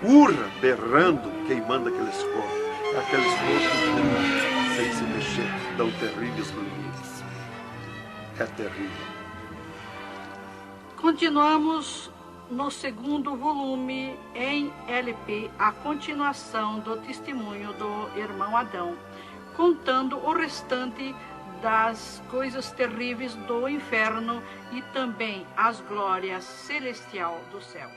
Urra, berrando, queimando aqueles corpos. Aqueles corpos sem se mexer, dão terríveis grunhidos. É terrível. Continuamos no segundo volume em LP, a continuação do testemunho do irmão Adão, contando o restante das coisas terríveis do inferno e também as glórias celestial do céu.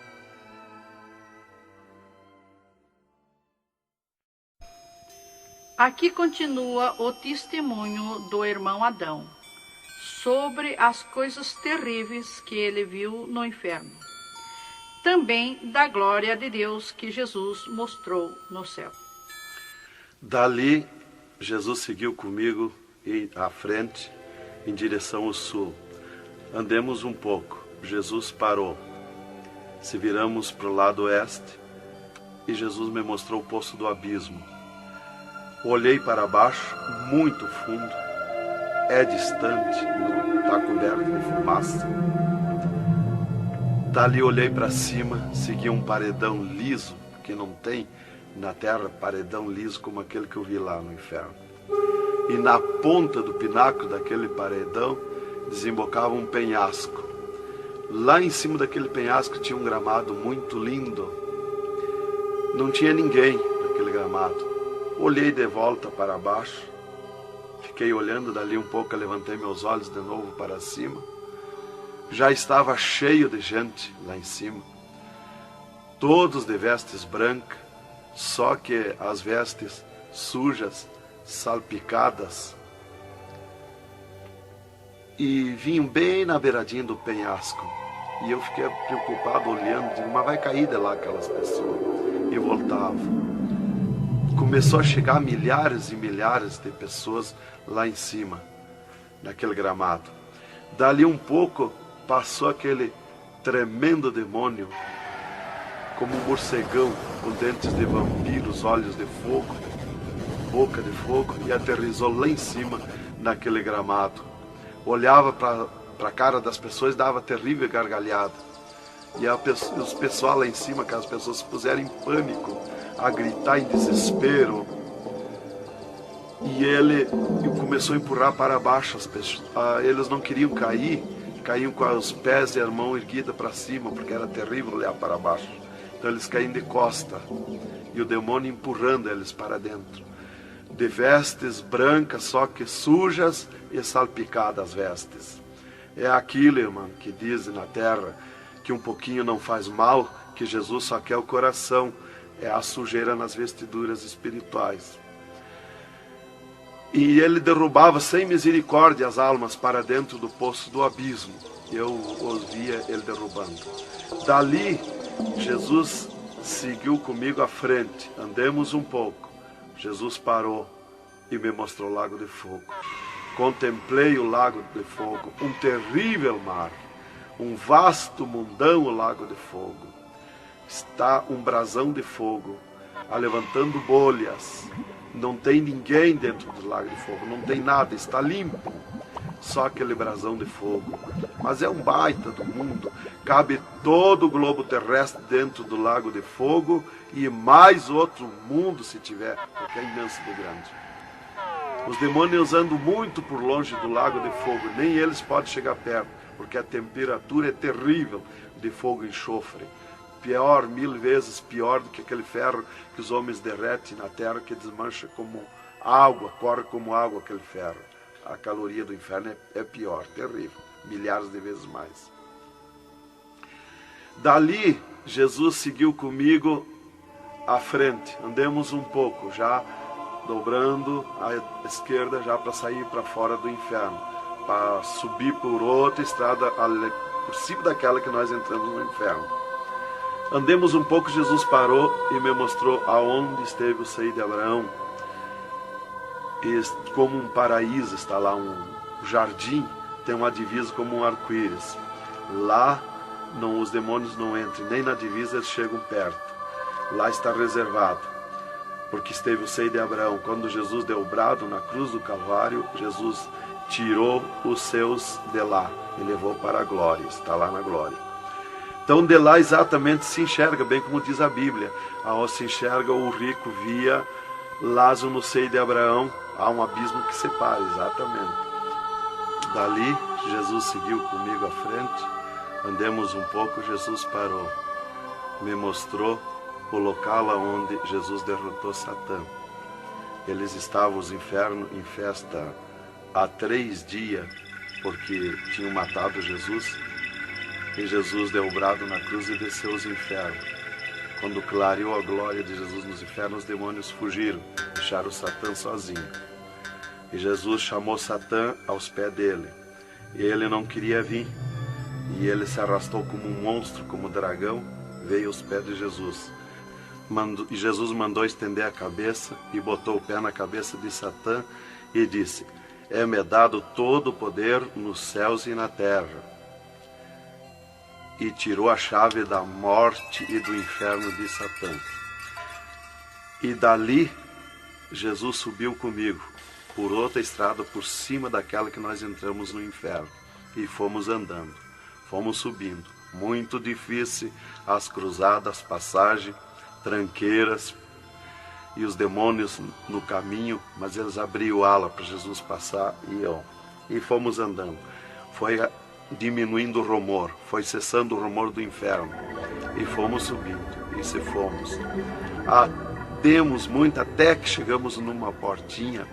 Aqui continua o testemunho do irmão Adão sobre as coisas terríveis que ele viu no inferno, também da glória de Deus que Jesus mostrou no céu. Dali, Jesus seguiu comigo à frente, em direção ao sul. Andemos um pouco. Jesus parou. Se viramos para o lado oeste, e Jesus me mostrou o poço do abismo. Olhei para baixo, muito fundo. É distante, está coberto de fumaça. Dali olhei para cima, segui um paredão liso, que não tem na terra paredão liso como aquele que eu vi lá no inferno. E na ponta do pináculo daquele paredão desembocava um penhasco. Lá em cima daquele penhasco tinha um gramado muito lindo. Não tinha ninguém naquele gramado. Olhei de volta para baixo, fiquei olhando dali um pouco, levantei meus olhos de novo para cima. Já estava cheio de gente lá em cima, todos de vestes brancas, só que as vestes sujas, salpicadas, e vinham bem na beiradinha do penhasco. E eu fiquei preocupado olhando, digo, mas vai cair de lá aquelas pessoas. E voltava. Começou a chegar milhares e milhares de pessoas lá em cima, naquele gramado. Dali um pouco, passou aquele tremendo demônio, como um morcegão, com dentes de vampiros, olhos de fogo, boca de fogo, e aterrissou lá em cima, naquele gramado. Olhava para a cara das pessoas e dava terrível gargalhada. E os pessoal lá em cima, que as pessoas se puseram em pânico, a gritar em desespero. E ele começou a empurrar para baixo as pessoas. Eles não queriam cair, caíam com os pés e a mão erguida para cima, porque era terrível olhar para baixo. Então eles caíam de costa, e o demônio empurrando eles para dentro. De vestes brancas, só que sujas e salpicadas as vestes. É aquilo, irmão, que dizem na terra, que um pouquinho não faz mal, que Jesus só quer o coração. É a sujeira nas vestiduras espirituais. E ele derrubava sem misericórdia as almas para dentro do poço do abismo. Eu ouvia ele derrubando. Dali, Jesus seguiu comigo à frente. Andemos um pouco. Jesus parou e me mostrou o lago de fogo. Contemplei o lago de fogo, um terrível mar, um vasto mundão o lago de fogo. Está um brasão de fogo, levantando bolhas. Não tem ninguém dentro do lago de fogo, não tem nada, está limpo. só aquele brasão de fogo. Mas é um baita do mundo. Cabe todo o globo terrestre dentro do lago de fogo e mais outro mundo se tiver, porque é imenso de grande. Os demônios andam muito por longe do lago de fogo, nem eles podem chegar perto, porque a temperatura é terrível de fogo e enxofre. Pior, 1000 vezes pior do que aquele ferro que os homens derretem na terra, que desmancha como água, corre como água aquele ferro. A caloria do inferno é pior, terrível, milhares de vezes mais. Dali, Jesus seguiu comigo à frente. Andemos um pouco, já dobrando à esquerda, já para sair para fora do inferno, para subir por outra estrada, por cima daquela que nós entramos no inferno. Andemos um pouco, Jesus parou e me mostrou aonde esteve o seio de Abraão. E como um paraíso está lá, um jardim, tem uma divisa como um arco-íris. Lá os demônios não entram, nem na divisa eles chegam perto. Lá está reservado, porque esteve o seio de Abraão. Quando Jesus deu o brado na cruz do Calvário, Jesus tirou os seus de lá e levou para a glória, está lá na glória. Então de lá exatamente se enxerga, bem como diz a Bíblia, aonde se enxerga o rico via Lázaro no seio de Abraão, há um abismo que separa, exatamente. Dali Jesus seguiu comigo à frente, andemos um pouco, Jesus parou, me mostrou o local onde Jesus derrotou Satã. Eles estavam, os infernos, em festa há 3 dias, porque tinham matado Jesus, e Jesus deu o brado na cruz e desceu os infernos. Quando clareou a glória de Jesus nos infernos, os demônios fugiram, deixaram Satã sozinho. E Jesus chamou Satã aos pés dele, e ele não queria vir, e ele se arrastou como um monstro, como um dragão, veio aos pés de Jesus. E Jesus mandou estender a cabeça e botou o pé na cabeça de Satã e disse: é-me dado todo o poder nos céus e na terra. E tirou a chave da morte e do inferno de Satã. E dali Jesus subiu comigo por outra estrada por cima daquela que nós entramos no inferno, e fomos andando, fomos subindo, muito difícil as cruzadas, passagem, tranqueiras, e os demônios no caminho, mas eles abriam ala para Jesus passar e fomos andando. Foi diminuindo o rumor, foi cessando o rumor do inferno, e fomos subindo, e se fomos. Demos muito até que chegamos numa portinha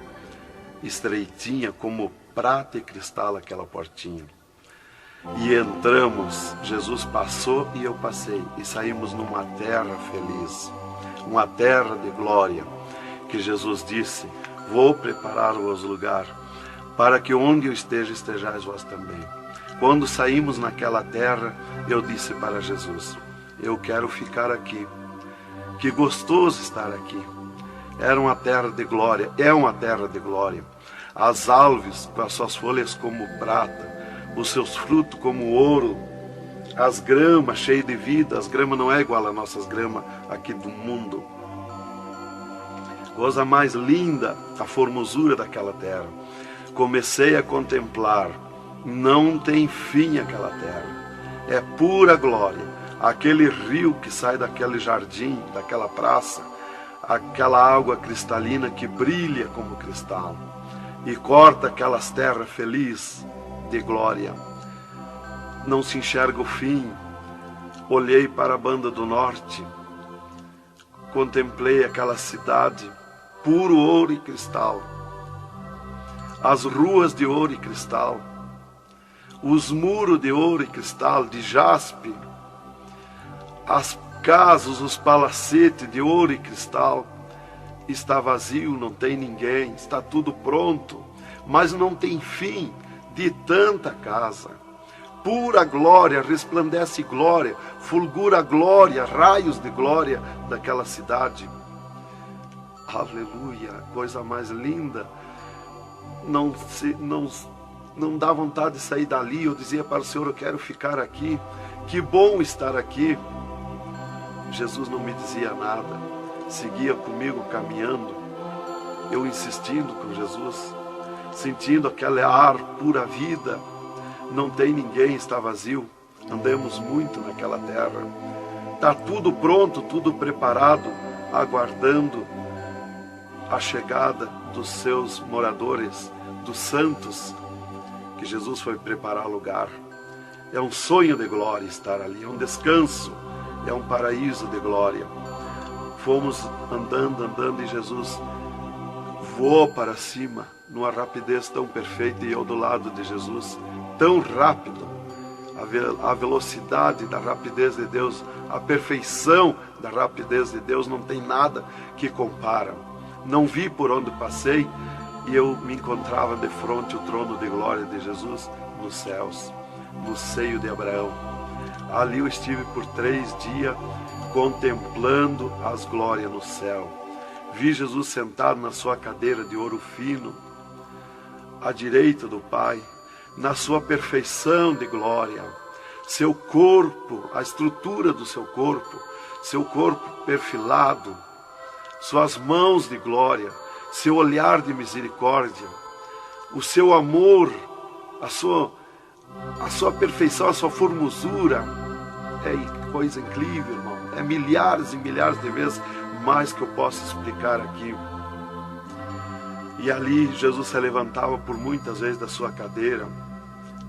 estreitinha, como prata e cristal aquela portinha. E entramos, Jesus passou e eu passei, e saímos numa terra feliz, uma terra de glória, que Jesus disse: vou preparar-vos lugar, para que onde eu esteja, estejais vós também. Quando saímos naquela terra, eu disse para Jesus: eu quero ficar aqui, que gostoso estar aqui. Era uma terra de glória, é uma terra de glória. As árvores com as suas folhas como prata, os seus frutos como ouro, as gramas cheias de vida. As gramas não é igual às nossas gramas aqui do mundo. Coisa mais linda, a formosura daquela terra. Comecei a contemplar, não tem fim aquela terra, é pura glória. Aquele rio que sai daquele jardim, daquela praça, aquela água cristalina que brilha como cristal e corta aquelas terras felizes de glória. Não se enxerga o fim. Olhei para a banda do norte, contemplei aquela cidade, puro ouro e cristal, as ruas de ouro e cristal, os muros de ouro e cristal, de jaspe, as casas, os palacetes de ouro e cristal. Está vazio, não tem ninguém, está tudo pronto, mas não tem fim de tanta casa. Pura glória, resplandece glória, fulgura glória, raios de glória daquela cidade. Aleluia, coisa mais linda. Não dá vontade de sair dali. Eu dizia para o Senhor: eu quero ficar aqui, que bom estar aqui. Jesus não me dizia nada, seguia comigo caminhando, eu insistindo com Jesus. sentindo aquele ar pura vida. Não tem ninguém, está vazio. Andamos muito naquela terra. Está tudo pronto, tudo preparado, aguardando a chegada dos seus moradores, dos santos, que Jesus foi preparar lugar. É um sonho de glória estar ali, é um descanso, é um paraíso de glória. Fomos andando e Jesus voou para cima, numa rapidez tão perfeita, e eu do lado de Jesus, tão rápido. A velocidade da rapidez de Deus, a perfeição da rapidez de Deus, não tem nada que compara. Não vi por onde passei, e eu me encontrava de frente ao trono de glória de Jesus nos céus, no seio de Abraão. Ali eu estive por 3 dias contemplando as glórias no céu. Vi Jesus sentado na sua cadeira de ouro fino, à direita do Pai, na sua perfeição de glória. Seu corpo, a estrutura do seu corpo perfilado, suas mãos de glória, seu olhar de misericórdia, o seu amor, a sua perfeição, a sua formosura. É coisa incrível, irmão. É milhares e milhares de vezes mais que eu posso explicar aqui. E ali Jesus se levantava por muitas vezes da sua cadeira,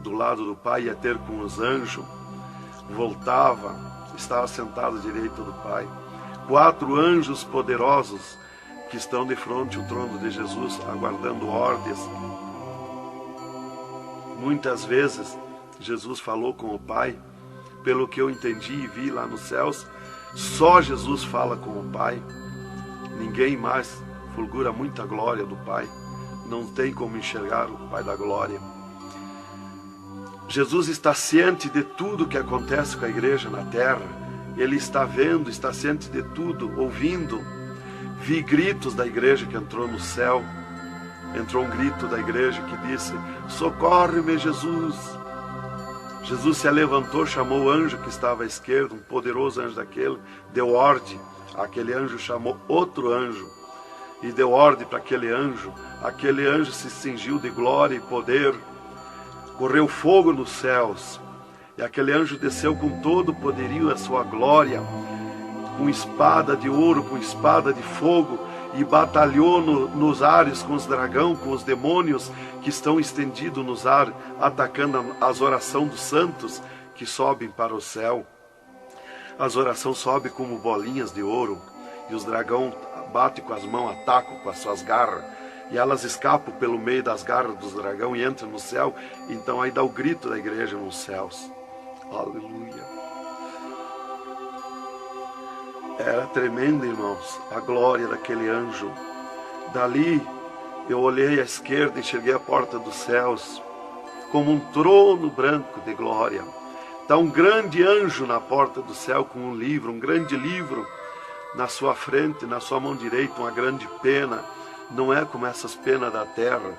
do lado do Pai, ia ter com os anjos, voltava, estava sentado à direita do Pai. 4 anjos poderosos que estão de frente ao trono de Jesus, aguardando ordens. Muitas vezes Jesus falou com o Pai, pelo que eu entendi e vi lá nos céus, só Jesus fala com o Pai, ninguém mais. Fulgura muita glória do Pai, não tem como enxergar o Pai da glória. Jesus está ciente de tudo que acontece com a igreja na terra, Ele está vendo, está ciente de tudo, ouvindo. Vi gritos da igreja que entrou no céu, entrou um grito da igreja que disse: socorre-me, Jesus. Jesus se levantou, chamou o anjo que estava à esquerda, um poderoso anjo daquele, deu ordem. Aquele anjo chamou outro anjo e deu ordem para aquele anjo se cingiu de glória e poder, correu fogo nos céus, e aquele anjo desceu com todo o poderio a sua glória, com espada de ouro, com espada de fogo, e batalhou nos ares com os dragões, com os demônios que estão estendidos nos ares, atacando as orações dos santos que sobem para o céu. As orações sobem como bolinhas de ouro, e os dragões batem com as mãos, atacam com as suas garras, e elas escapam pelo meio das garras dos dragões e entram no céu. Então aí dá o grito da igreja nos céus. Aleluia. Era tremendo, irmãos, a glória daquele anjo. Dali eu olhei à esquerda e enxerguei a porta dos céus, como um trono branco de glória. Está um grande anjo na porta do céu com um livro, um grande livro na sua frente, na sua mão direita, uma grande pena. Não é como essas penas da terra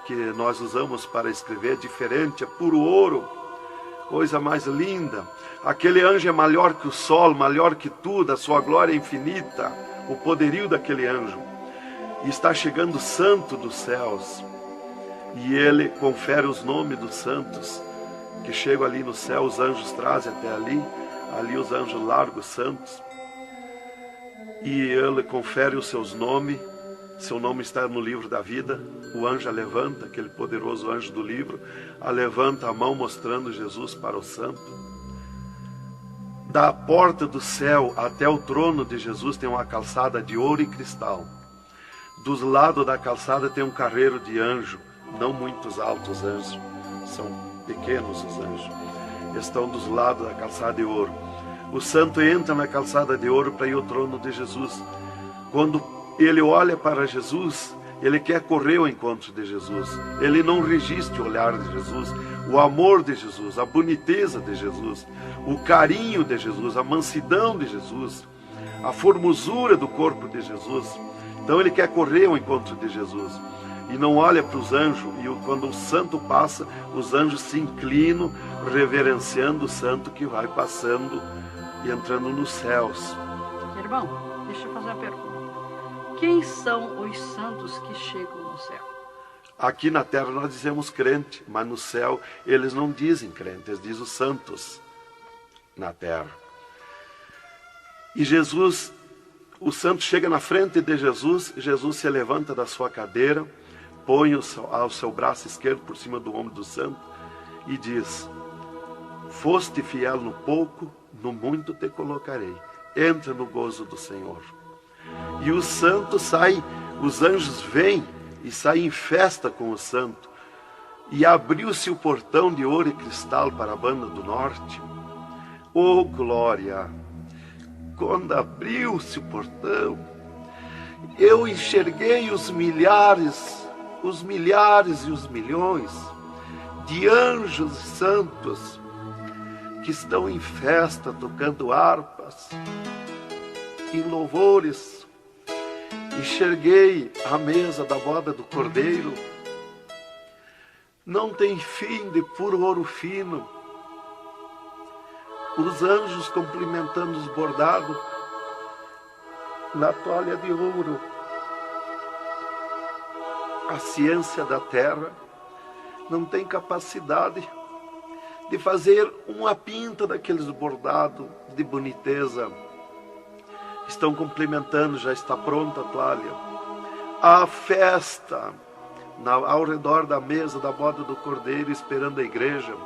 que nós usamos para escrever, é diferente, é puro ouro, coisa mais linda. Aquele anjo é maior que o sol, maior que tudo, a sua glória é infinita, o poderio daquele anjo. E está chegando o santo dos céus, e ele confere os nomes dos santos que chegam ali no céu. Os anjos trazem até ali os anjos largos santos, e ele confere os seus nomes. Seu nome está no livro da vida. O anjo a levanta, aquele poderoso anjo do livro, a levanta a mão mostrando Jesus para o santo. Da porta do céu até o trono de Jesus tem uma calçada de ouro e cristal. Dos lados da calçada tem um carreiro de anjo, não muitos altos anjos, são pequenos os anjos. Estão dos lados da calçada de ouro. O santo entra na calçada de ouro para ir ao trono de Jesus. Quando ele olha para Jesus, ele quer correr ao encontro de Jesus. Ele não resiste o olhar de Jesus, o amor de Jesus, a boniteza de Jesus, o carinho de Jesus, a mansidão de Jesus, a formosura do corpo de Jesus. Então ele quer correr ao encontro de Jesus e não olha para os anjos. E quando o santo passa, os anjos se inclinam, reverenciando o santo que vai passando e entrando nos céus. Irmão, deixa eu fazer uma pergunta. Quem são os santos que chegam no céu? Aqui na terra nós dizemos crente, mas no céu eles não dizem crente, eles dizem os santos na terra. E Jesus, o santo chega na frente de Jesus, Jesus se levanta da sua cadeira, põe o seu braço esquerdo por cima do ombro do santo e diz: foste fiel no pouco, no muito te colocarei. Entra no gozo do Senhor. E o santo sai, os anjos vêm e saem em festa com o santo. E abriu-se o portão de ouro e cristal para a banda do norte. Oh, glória! Quando abriu-se o portão, eu enxerguei os milhares e os milhões de anjos e santos que estão em festa, tocando harpas, em louvores. Enxerguei a mesa da boda do Cordeiro, não tem fim, de puro ouro fino. Os anjos cumprimentando os bordados na toalha de ouro. A ciência da terra não tem capacidade de fazer uma pinta daqueles bordados de boniteza. Estão cumprimentando, já está pronta a toalha. A festa ao redor da mesa da boda do Cordeiro, esperando a igreja.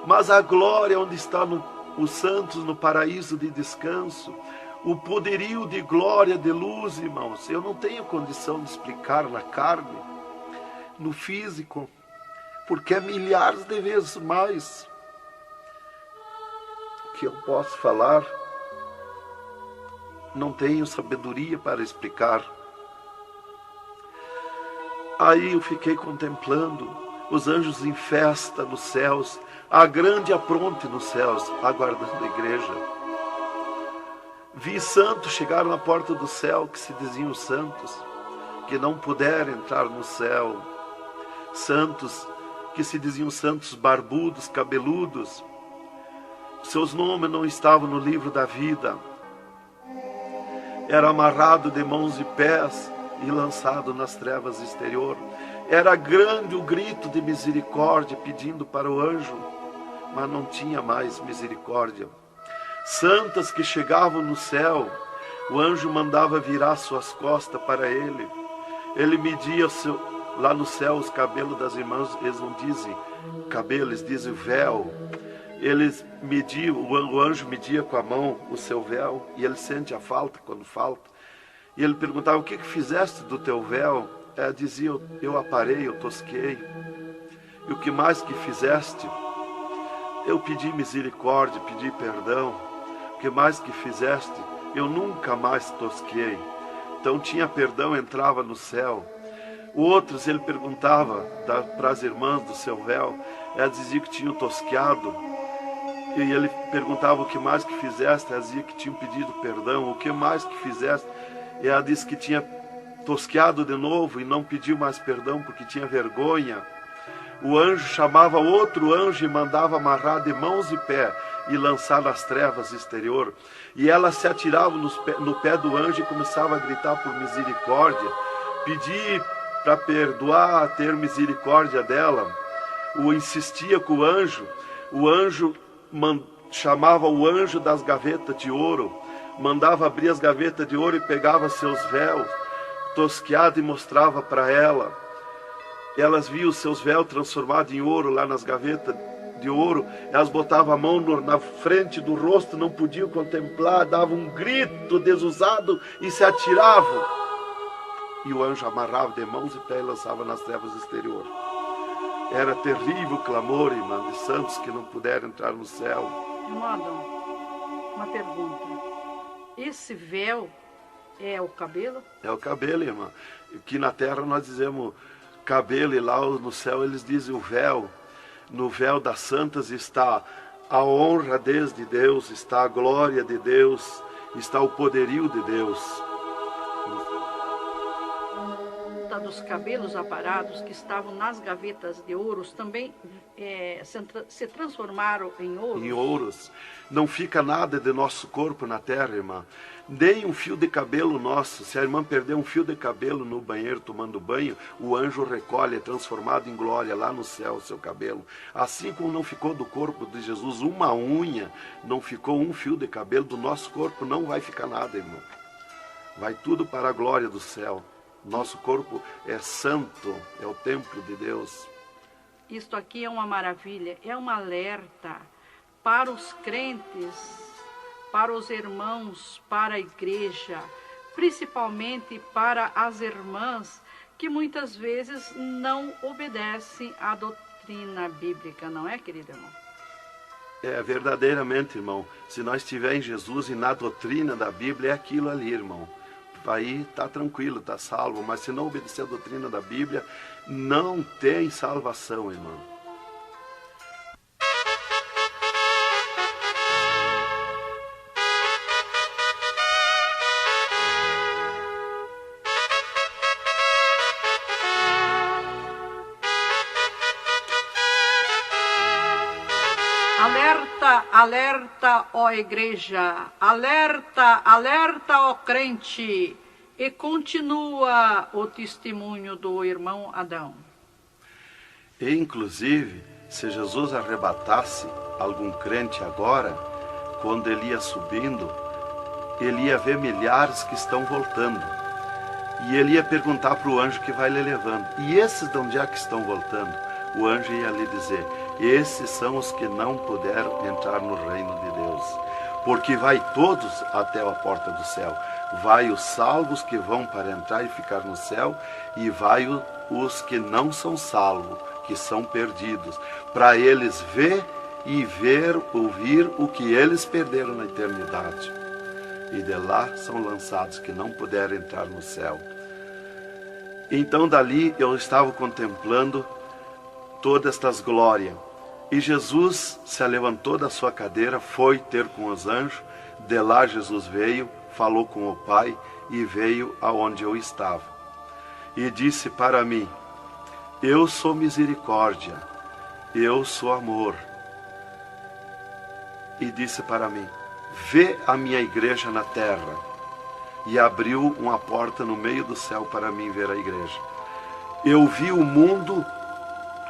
Mas a glória onde estão os santos no paraíso de descanso, o poderio de glória, de luz, irmãos, eu não tenho condição de explicar na carne, no físico, porque é milhares de vezes mais que eu posso falar. Não tenho sabedoria para explicar. Aí eu fiquei contemplando os anjos em festa nos céus, a grande apronte nos céus, aguardando a igreja. Vi santos chegar na porta do céu, que se diziam santos, que não puderam entrar no céu. Santos que se diziam santos barbudos, cabeludos. Seus nomes não estavam no livro da vida. Era amarrado de mãos e pés e lançado nas trevas exterior. Era grande o grito de misericórdia pedindo para o anjo, mas não tinha mais misericórdia. Santas que chegavam no céu, o anjo mandava virar suas costas para ele. Ele media lá no céu os cabelos das irmãs, eles não dizem cabelo, eles dizem véu. Eles mediam, o anjo media com a mão o seu véu, e ele sente a falta quando falta. E ele perguntava: o que fizeste do teu véu? Ela dizia: eu aparei, eu tosquei. E o que mais que fizeste? Eu pedi misericórdia, pedi perdão. O que mais que fizeste? Eu nunca mais tosquei. Então tinha perdão, entrava no céu. Outros ele perguntava para as irmãs do seu véu, elas diziam que tinham tosqueado. E ele perguntava: o que mais que fizeste? Ela dizia que tinham pedido perdão. O que mais que fizeste? E ela disse que tinha tosqueado de novo e não pediu mais perdão porque tinha vergonha. O anjo chamava outro anjo e mandava amarrar de mãos e pé e lançar nas trevas exterior. E ela se atirava no pé do anjo e começava a gritar por misericórdia, pedir para perdoar, ter misericórdia dela. Insistia com o anjo chamava o anjo das gavetas de ouro, mandava abrir as gavetas de ouro e pegava seus véus tosqueados e mostrava para ela. Elas viam os seus véus transformados em ouro lá nas gavetas de ouro. Elas botavam a mão na frente do rosto, não podiam contemplar, davam um grito desusado e se atiravam. E o anjo amarrava de mãos e pés e lançava nas trevas exterior. Era terrível o clamor, irmã, de santos que não puderam entrar no céu. Irmão Adão, uma pergunta. Esse véu é o cabelo? É o cabelo, irmã. Aqui na terra nós dizemos cabelo, e lá no céu eles dizem o véu. No véu das santas está a honra de Deus, está a glória de Deus, está o poderio de Deus. volta dos cabelos aparados que estavam nas gavetas de ouros também se transformaram em ouros? Em ouros. Não fica nada de nosso corpo na terra, irmã. Nem um fio de cabelo nosso. Se a irmã perder um fio de cabelo no banheiro tomando banho, o anjo recolhe, é transformado em glória lá no céu o seu cabelo. Assim como não ficou do corpo de Jesus uma unha, não ficou um fio de cabelo, do nosso corpo não vai ficar nada, irmão. Vai tudo para a glória do céu. Nosso corpo é santo, é o templo de Deus. Isto aqui é uma maravilha, é um alerta para os crentes, para os irmãos, para a igreja, principalmente para as irmãs que muitas vezes não obedecem à doutrina bíblica, não é, querido irmão? É, verdadeiramente, irmão. Se nós estivermos em Jesus e na doutrina da Bíblia, é aquilo ali, irmão. Aí está tranquilo, está salvo. Mas se não obedecer a doutrina da Bíblia, não tem salvação, irmão. Alerta, alerta, ó igreja, alerta, alerta, ó crente. E continua o testemunho do irmão Adão. E, inclusive, se Jesus arrebatasse algum crente agora, quando ele ia subindo, ele ia ver milhares que estão voltando. E ele ia perguntar para o anjo que vai lhe levando. E esses de onde é que estão voltando? O anjo ia lhe dizer: esses são os que não puderam entrar no reino de Deus. Porque vai todos até a porta do céu. Vai os salvos que vão para entrar e ficar no céu, e vai os que não são salvos, que são perdidos, para eles ouvir o que eles perderam na eternidade. E de lá são lançados que não puderam entrar no céu. Então dali eu estava contemplando todas estas glórias. E Jesus se levantou da sua cadeira, foi ter com os anjos. De lá Jesus veio, falou com o Pai e veio aonde eu estava. E disse para mim: eu sou misericórdia, eu sou amor. E disse para mim: vê a minha igreja na terra. E abriu uma porta no meio do céu para mim ver a igreja. Eu vi o mundo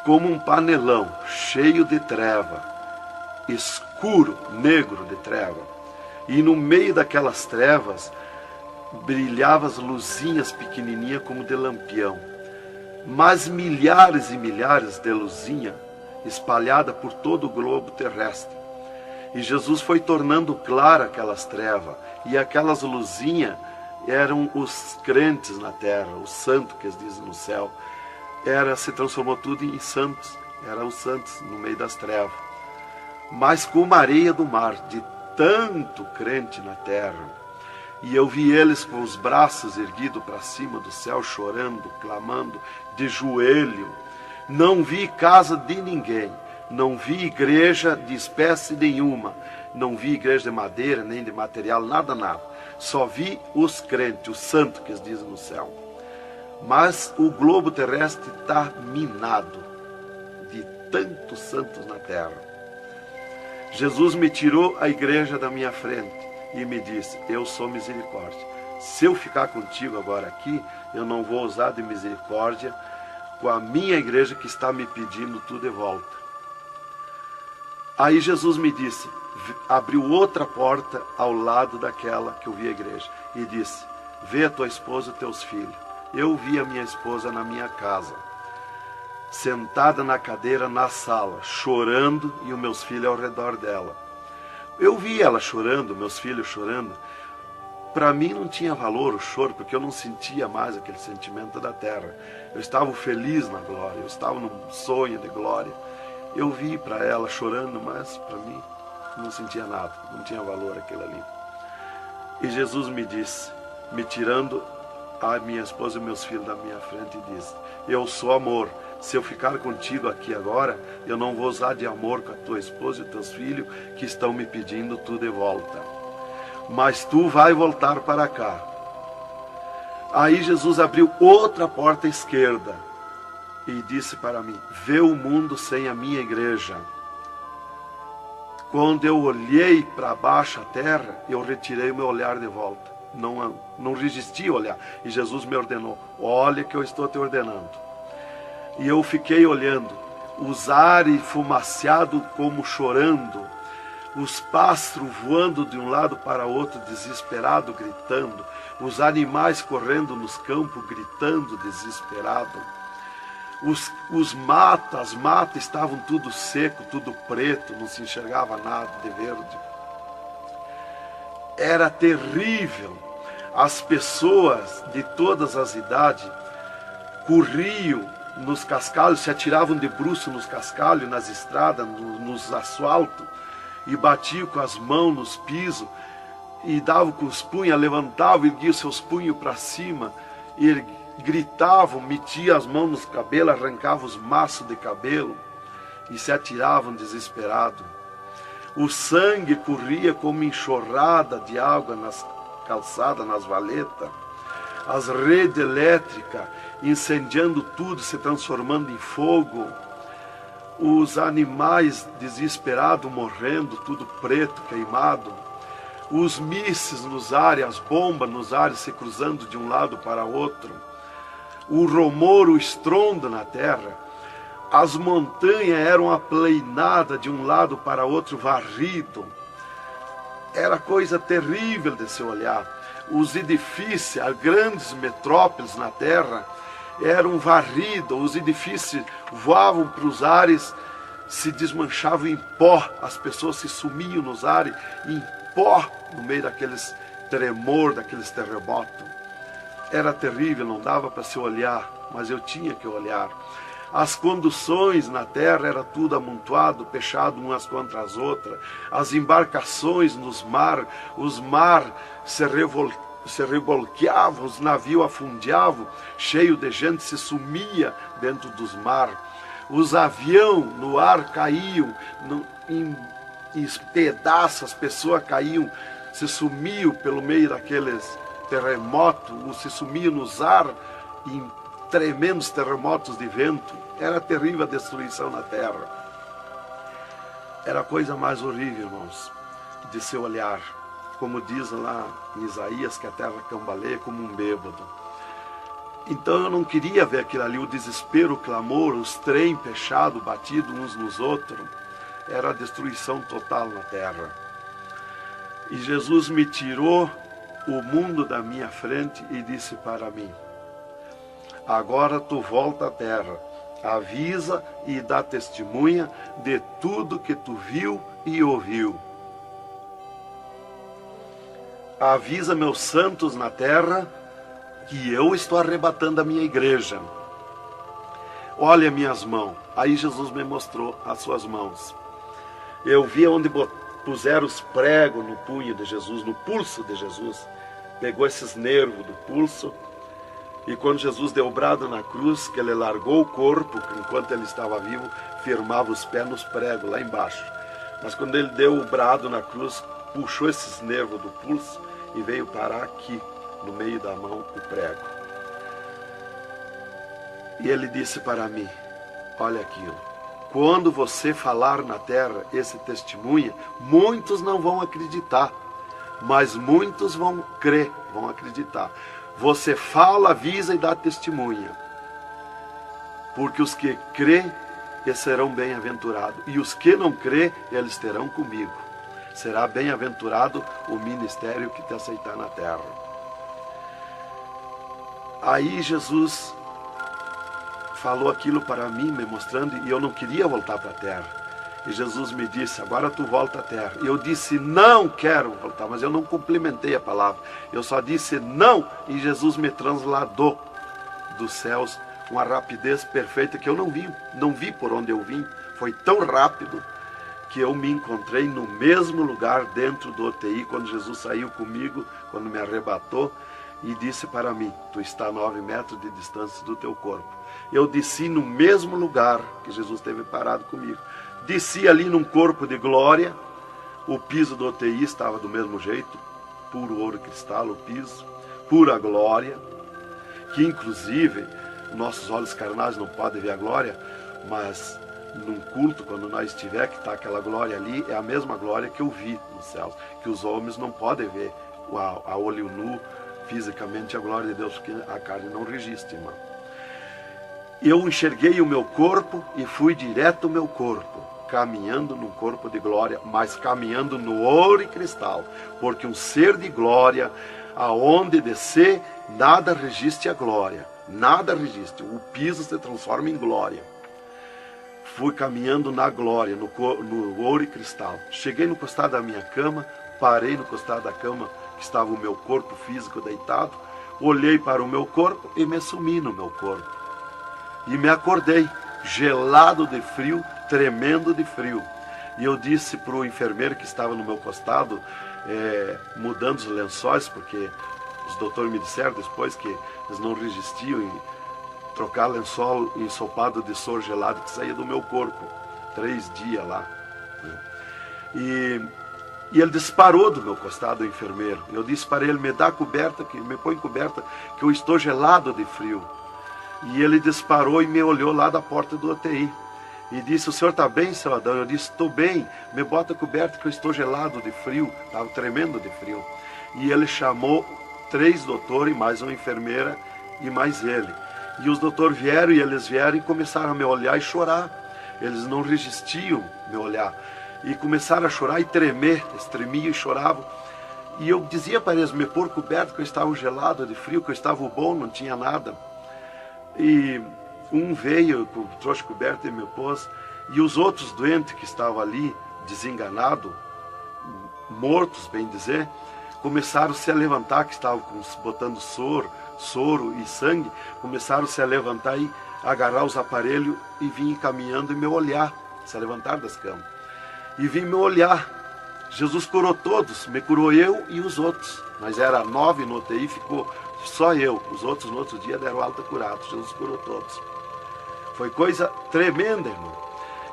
como um panelão, cheio de treva, escuro, negro de treva. E no meio daquelas trevas, brilhavam as luzinhas pequenininhas como de lampião. Mas milhares e milhares de luzinhas espalhadas por todo o globo terrestre. E Jesus foi tornando clara aquelas trevas. E aquelas luzinhas eram os crentes na terra, os santos que eles dizem no céu. Se transformou tudo em santos. Eram os santos no meio das trevas. Mas como a areia do mar, de tanto crente na terra. E eu vi eles com os braços erguidos para cima do céu, chorando, clamando, de joelho. Não vi casa de ninguém. Não vi igreja de espécie nenhuma. Não vi igreja de madeira, nem de material, nada, nada. Só vi os crentes, os santos que eles dizem no céu. Mas o globo terrestre está minado de tantos santos na terra. Jesus me tirou a igreja da minha frente e me disse: eu sou misericórdia. Se eu ficar contigo agora aqui, eu não vou usar de misericórdia com a minha igreja que está me pedindo tudo de volta. Aí Jesus me disse, abriu outra porta ao lado daquela que eu vi a igreja e disse: vê a tua esposa e teus filhos. Eu vi a minha esposa na minha casa, sentada na cadeira na sala, chorando, e os meus filhos ao redor dela. Eu vi ela chorando, meus filhos chorando. Para mim não tinha valor o choro, porque eu não sentia mais aquele sentimento da terra. Eu estava feliz na glória, eu estava num sonho de glória. Eu vi para ela chorando, mas para mim não sentia nada, não tinha valor aquilo ali. E Jesus me disse, me tirando a minha esposa e meus filhos da minha frente, e disse: eu sou amor. Se eu ficar contigo aqui agora, eu não vou usar de amor com a tua esposa e teus filhos que estão me pedindo tu de volta. Mas tu vai voltar para cá. Aí Jesus abriu outra porta à esquerda e disse para mim: vê o mundo sem a minha igreja. Quando eu olhei para baixo a terra, eu retirei o meu olhar de volta. Não resisti a olhar. E Jesus me ordenou: olha que eu estou te ordenando. E eu fiquei olhando, os ares fumaciados como chorando, os pássaros voando de um lado para outro, desesperado, gritando, os animais correndo nos campos, gritando, desesperado. As matas estavam tudo seco, tudo preto, não se enxergava nada de verde. Era terrível. As pessoas de todas as idades corriam nos cascalhos, se atiravam de bruços nos cascalhos, nas estradas, nos asfaltos, e batiam com as mãos nos pisos, e davam com os punhos, levantavam, erguiam seus punhos para cima, e gritavam, metiam as mãos nos cabelos, arrancavam os maços de cabelo, e se atiravam desesperados. O sangue corria como enxurrada de água nas calçadas, nas valetas. As redes elétricas incendiando tudo, se transformando em fogo. Os animais desesperados morrendo, tudo preto, queimado. Os mísseis nos ares, as bombas nos ares se cruzando de um lado para outro. O rumor, o estrondo na terra. As montanhas eram aplainadas de um lado para outro, varrido. Era coisa terrível de se olhar. Os edifícios, as grandes metrópoles na terra, eram varridos. Os edifícios voavam para os ares, se desmanchavam em pó. As pessoas se sumiam nos ares em pó, no meio daqueles tremor, daqueles terremotos. Era terrível, não dava para se olhar, mas eu tinha que olhar. As conduções na terra era tudo amontoado, fechado umas contra as outras. As embarcações nos mar, os mar se revolqueavam, os navios afundiavam, cheio de gente, se sumia dentro dos mar. Os aviões no ar caíam em pedaços, as pessoas caíam, se sumiam pelo meio daqueles terremotos, ou se sumiam nos ar em tremendos terremotos de vento. Era terrível a destruição na terra. Era a coisa mais horrível, irmãos, de se olhar. Como diz lá em Isaías, que a terra cambaleia como um bêbado. Então eu não queria ver aquilo ali, o desespero, o clamor, os trem fechados, batidos uns nos outros. Era a destruição total na terra. E Jesus me tirou o mundo da minha frente e disse para mim: agora tu volta à terra, avisa e dá testemunha de tudo que tu viu e ouviu. Avisa meus santos na terra que eu estou arrebatando a minha igreja. Olha minhas mãos. Aí Jesus me mostrou as suas mãos. Eu vi onde puseram os pregos no punho de Jesus, no pulso de Jesus. Pegou esses nervos do pulso. E quando Jesus deu o brado na cruz, que ele largou o corpo, enquanto ele estava vivo, firmava os pés nos pregos lá embaixo. Mas quando ele deu o brado na cruz, puxou esses nervos do pulso e veio parar aqui, no meio da mão, o prego. E ele disse para mim: olha aqui, quando você falar na terra esse testemunho, muitos não vão acreditar, mas muitos vão crer, vão acreditar. Você fala, avisa e dá testemunha. Porque os que crêem, eles serão bem-aventurados. E os que não crêem, eles terão comigo. Será bem-aventurado o ministério que te aceitar na terra. Aí Jesus falou aquilo para mim, me mostrando, e eu não queria voltar para a terra. E Jesus me disse: agora tu volta à terra. E eu disse: não quero voltar, mas eu não complementei a palavra. Eu só disse não, e Jesus me transladou dos céus com uma rapidez perfeita que eu não vi por onde eu vim. Foi tão rápido que eu me encontrei no mesmo lugar dentro do UTI, quando Jesus saiu comigo, quando me arrebatou, e disse para mim: tu está a 9 metros de distância do teu corpo. Eu desci no mesmo lugar que Jesus esteve parado comigo. Desci ali num corpo de glória. O piso do UTI estava do mesmo jeito, puro ouro cristal o piso, pura glória. que inclusive nossos olhos carnais não podem ver a glória, mas num culto, quando nós estiver, que está aquela glória ali, é a mesma glória que eu vi nos céus, que os homens não podem ver a olho nu, fisicamente, a glória de Deus, porque a carne não resiste, irmão. Eu enxerguei o meu corpo e fui direto ao meu corpo, caminhando num corpo de glória, mas caminhando no ouro e cristal, porque um ser de glória, aonde descer, nada resiste a glória, nada resiste, o piso se transforma em glória. Fui caminhando na glória, no ouro e cristal. Cheguei no costado da minha cama, parei no costado da cama, que estava o meu corpo físico deitado, olhei para o meu corpo e me sumi no meu corpo. E me acordei, gelado de frio, tremendo de frio. E eu disse para o enfermeiro que estava no meu costado, mudando os lençóis, porque os doutores me disseram depois que eles não resistiam em trocar lençol ensopado de soro gelado que saía do meu corpo. 3 dias lá. E ele disparou do meu costado, o enfermeiro. Eu disse para ele, me dá coberta, me põe coberta, que eu estou gelado de frio. E ele disparou e me olhou lá da porta do UTI. E disse, o senhor está bem, seu Adão? Eu disse, estou bem, me bota coberta que eu estou gelado de frio. Estava tremendo de frio. E ele chamou 3 doutores, mais uma enfermeira e mais ele. E os doutores vieram, e eles vieram e começaram a me olhar e chorar. Eles não resistiam me olhar. E começaram a chorar e tremer, eles tremiam e choravam. E eu dizia para eles me pôr coberto, que eu estava gelado de frio, que eu estava bom, não tinha nada. E um veio, trouxe coberto e me pôs. E os outros doentes que estavam ali, desenganados, mortos, bem dizer, começaram a se levantar, que estavam botando soro e sangue, começaram a se levantar e agarrar os aparelhos e vir caminhando e me olhar, se levantar das camas. E vim me olhar. Jesus curou todos, me curou eu e os outros. Mas era 9 no UTI, ficou só eu. Os outros no outro dia deram alta curados. Jesus curou todos. Foi coisa tremenda, irmão.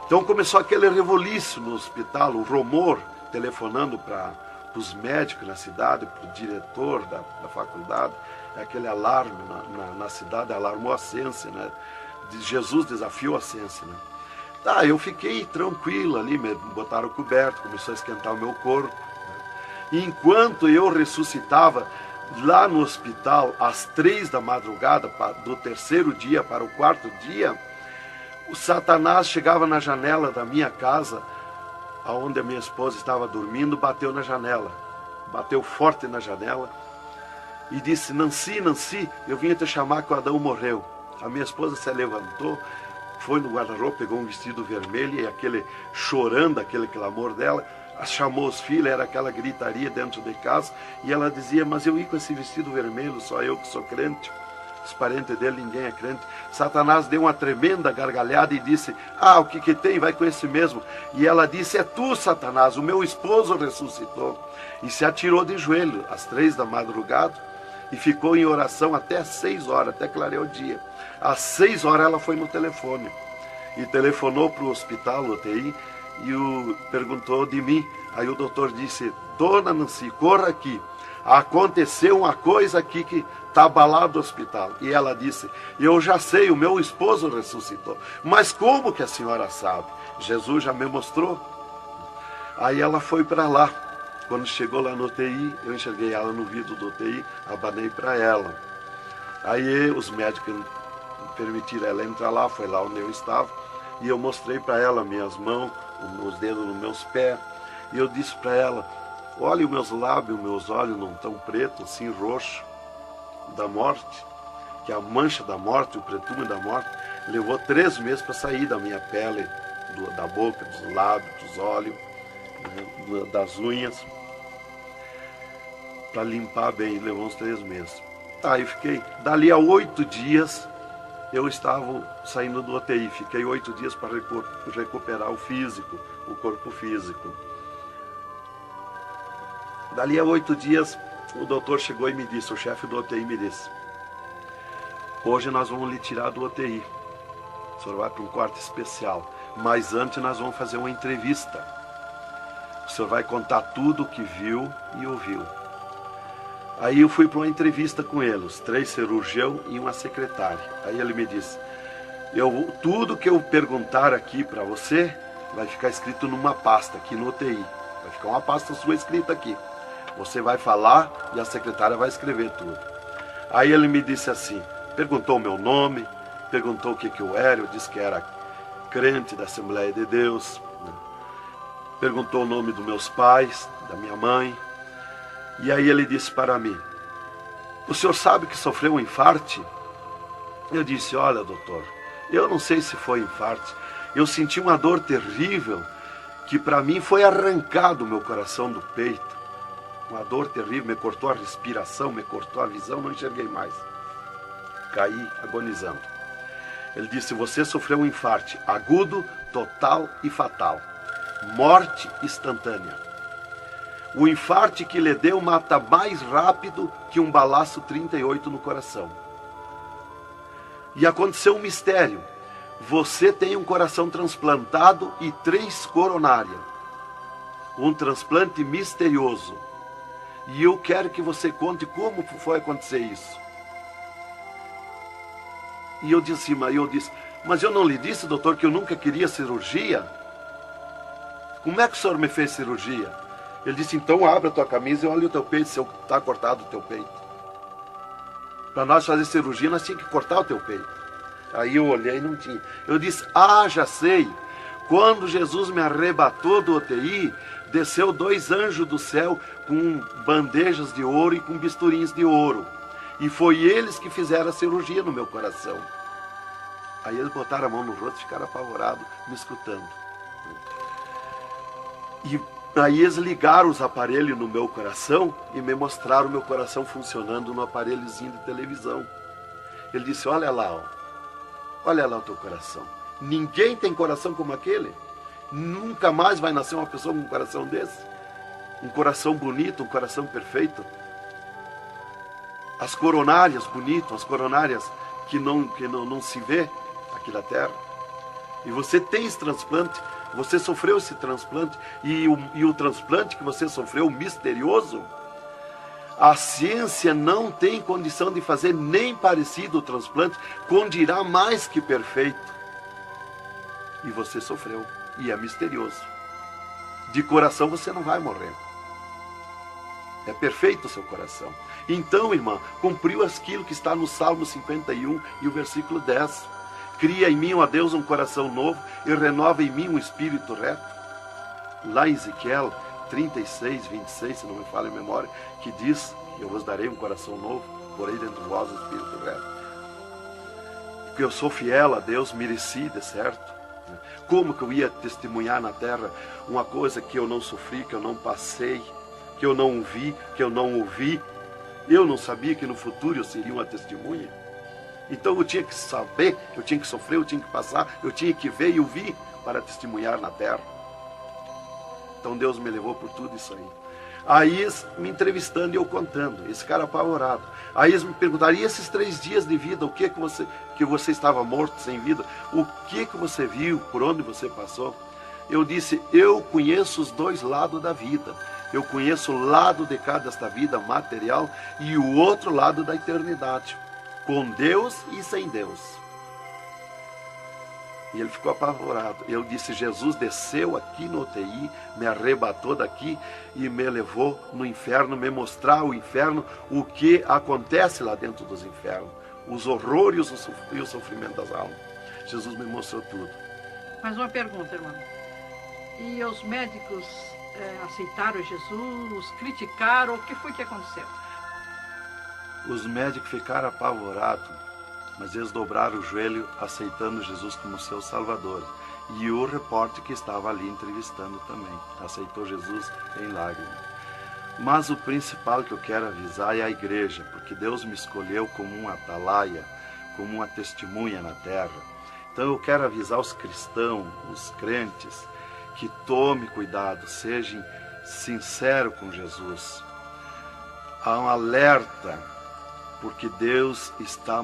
Então começou aquele revoluíço no hospital, o rumor, telefonando para os médicos na cidade, para o diretor da faculdade, aquele alarme na cidade, alarmou a ciência, né? Jesus desafiou a ciência, né? Tá, eu fiquei tranquilo ali, me botaram coberto, começou a esquentar o meu corpo, né? E enquanto eu ressuscitava lá no hospital, às 3 da madrugada, do 3º dia para o 4º dia, o Satanás chegava na janela da minha casa, onde a minha esposa estava dormindo, bateu na janela, bateu forte na janela, e disse, Nancy, Nancy, eu vim te chamar que o Adão morreu. A minha esposa se levantou, foi no guarda-roupa, pegou um vestido vermelho, e aquele chorando, aquele clamor dela, chamou os filhos, era aquela gritaria dentro de casa, e ela dizia, mas eu ia com esse vestido vermelho, só eu que sou crente, os parentes dele, ninguém é crente. Satanás deu uma tremenda gargalhada e disse, o que tem, vai com esse mesmo. E ela disse, é tu, Satanás, o meu esposo ressuscitou. E se atirou de joelho, às 3 da madrugada, e ficou em oração até às 6 horas, até clarear o dia. Às 6 horas ela foi no telefone, e telefonou para o hospital, UTI, e perguntou de mim. Aí o doutor disse, dona Nancy, corra aqui, aconteceu uma coisa aqui que está abalado o hospital. E ela disse, eu já sei, o meu esposo ressuscitou. Mas como que a senhora sabe? Jesus já me mostrou. Aí ela foi para lá. Quando chegou lá no UTI, eu enxerguei ela no vidro do UTI, abanei para ela. Aí os médicos permitiram ela entrar lá, foi lá onde eu estava, e eu mostrei para ela minhas mãos, os dedos nos meus pés, e eu disse para ela, olha os meus lábios, meus olhos não estão pretos, assim roxo, da morte, que a mancha da morte, o pretume da morte, levou 3 meses para sair da minha pele, da boca, dos lábios, dos olhos, das unhas, para limpar bem, levou uns 3 meses. Tá, eu fiquei, dali a 8 dias, eu estava saindo do UTI, fiquei 8 dias para recuperar o físico, o corpo físico. Dali a 8 dias, o doutor chegou e me disse, o chefe do UTI me disse, hoje nós vamos lhe tirar do UTI, o senhor vai para um quarto especial, mas antes nós vamos fazer uma entrevista. O senhor vai contar tudo o que viu e ouviu. Aí eu fui para uma entrevista com ele, os 3 cirurgiões e uma secretária. Aí ele me disse, tudo que eu perguntar aqui para você vai ficar escrito numa pasta aqui no UTI. Vai ficar uma pasta sua escrita aqui. Você vai falar e a secretária vai escrever tudo. Aí ele me disse assim, perguntou o meu nome, perguntou o que eu era, eu disse que era crente da Assembleia de Deus, né? Perguntou o nome dos meus pais, da minha mãe. E aí ele disse para mim, o senhor sabe que sofreu um infarte? Eu disse, olha doutor, eu não sei se foi infarte, eu senti uma dor terrível, que para mim foi arrancado o meu coração do peito. Uma dor terrível, me cortou a respiração, me cortou a visão, não enxerguei mais. Caí agonizando. Ele disse, você sofreu um infarte agudo, total e fatal. Morte instantânea. O infarte que lhe deu mata mais rápido que um balaço 38 no coração. E aconteceu um mistério. Você tem um coração transplantado e 3 coronárias. Um transplante misterioso. E eu quero que você conte como foi acontecer isso. E eu disse, mas eu não lhe disse, doutor, que eu nunca queria cirurgia? Como é que o senhor me fez cirurgia? Ele disse, então abre a tua camisa e olha o teu peito, se está cortado o teu peito. Para nós fazer cirurgia, nós tínhamos que cortar o teu peito. Aí eu olhei e não tinha. Eu disse, já sei. Quando Jesus me arrebatou do UTI, desceu 2 anjos do céu com bandejas de ouro e com bisturins de ouro. E foi eles que fizeram a cirurgia no meu coração. Aí eles botaram a mão no rosto e ficaram apavorados, me escutando. E aí eles ligaram os aparelhos no meu coração e me mostraram o meu coração funcionando no aparelhozinho de televisão. Ele disse, olha lá o teu coração. Ninguém tem coração como aquele. Nunca mais vai nascer uma pessoa com um coração desse. Um coração bonito, um coração perfeito. As coronárias bonitas, as coronárias que não se vê aqui na terra. E você tem esse transplante, você sofreu esse transplante, e o transplante que você sofreu, misterioso, a ciência não tem condição de fazer nem parecido o transplante, com dirá mais que perfeito. E você sofreu, e é misterioso. De coração você não vai morrer. É perfeito o seu coração. Então, irmã, cumpriu aquilo que está no Salmo 51 e o versículo 10. Cria em mim, ó Deus, um coração novo e renova em mim um espírito reto. Lá em Ezequiel 36, 26, se não me falha a memória, que diz, eu vos darei um coração novo, porei dentro de vós o espírito reto. Porque eu sou fiel a Deus, mereci, de certo. Como que eu ia testemunhar na terra uma coisa que eu não sofri, que eu não passei, que eu não vi, que eu não ouvi? Eu não sabia que no futuro eu seria uma testemunha. Então eu tinha que saber, eu tinha que sofrer, eu tinha que passar, eu tinha que ver e ouvir para testemunhar na terra. Então Deus me levou por tudo isso aí. Aí eles me entrevistando e eu contando, esse cara apavorado. Aí eles me perguntaram, e esses 3 dias de vida, o que você estava morto, sem vida? O que você viu, por onde você passou? Eu disse, eu conheço os 2 lados da vida. Eu conheço o lado de cá desta vida material e o outro lado da eternidade. Com Deus e sem Deus. E ele ficou apavorado. Eu disse, Jesus desceu aqui no UTI, me arrebatou daqui e me levou no inferno, me mostrar o inferno, o que acontece lá dentro dos infernos, os horrores e o sofrimento das almas. Jesus me mostrou tudo. Mais uma pergunta, irmão. E os médicos aceitaram Jesus, criticaram, o que foi que aconteceu? Os médicos ficaram apavorados, mas eles dobraram o joelho aceitando Jesus como seu Salvador. E o repórter que estava ali entrevistando também aceitou Jesus em lágrimas. Mas o principal que eu quero avisar é a igreja, porque Deus me escolheu como uma atalaia, como uma testemunha na terra. Então eu quero avisar os cristãos, os crentes, que tome cuidado, seja sincero com Jesus. Há um alerta, porque Deus está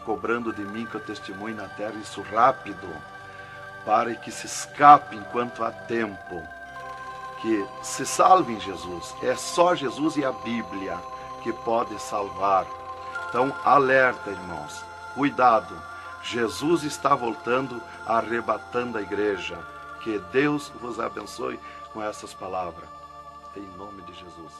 cobrando de mim que eu testemunhe na terra isso rápido, para que se escape enquanto há tempo, que se salve em Jesus. É só Jesus e a Bíblia. que pode salvar. Então, alerta, irmãos, cuidado, Jesus está voltando, arrebatando a igreja. Que Deus vos abençoe com essas palavras. Em nome de Jesus.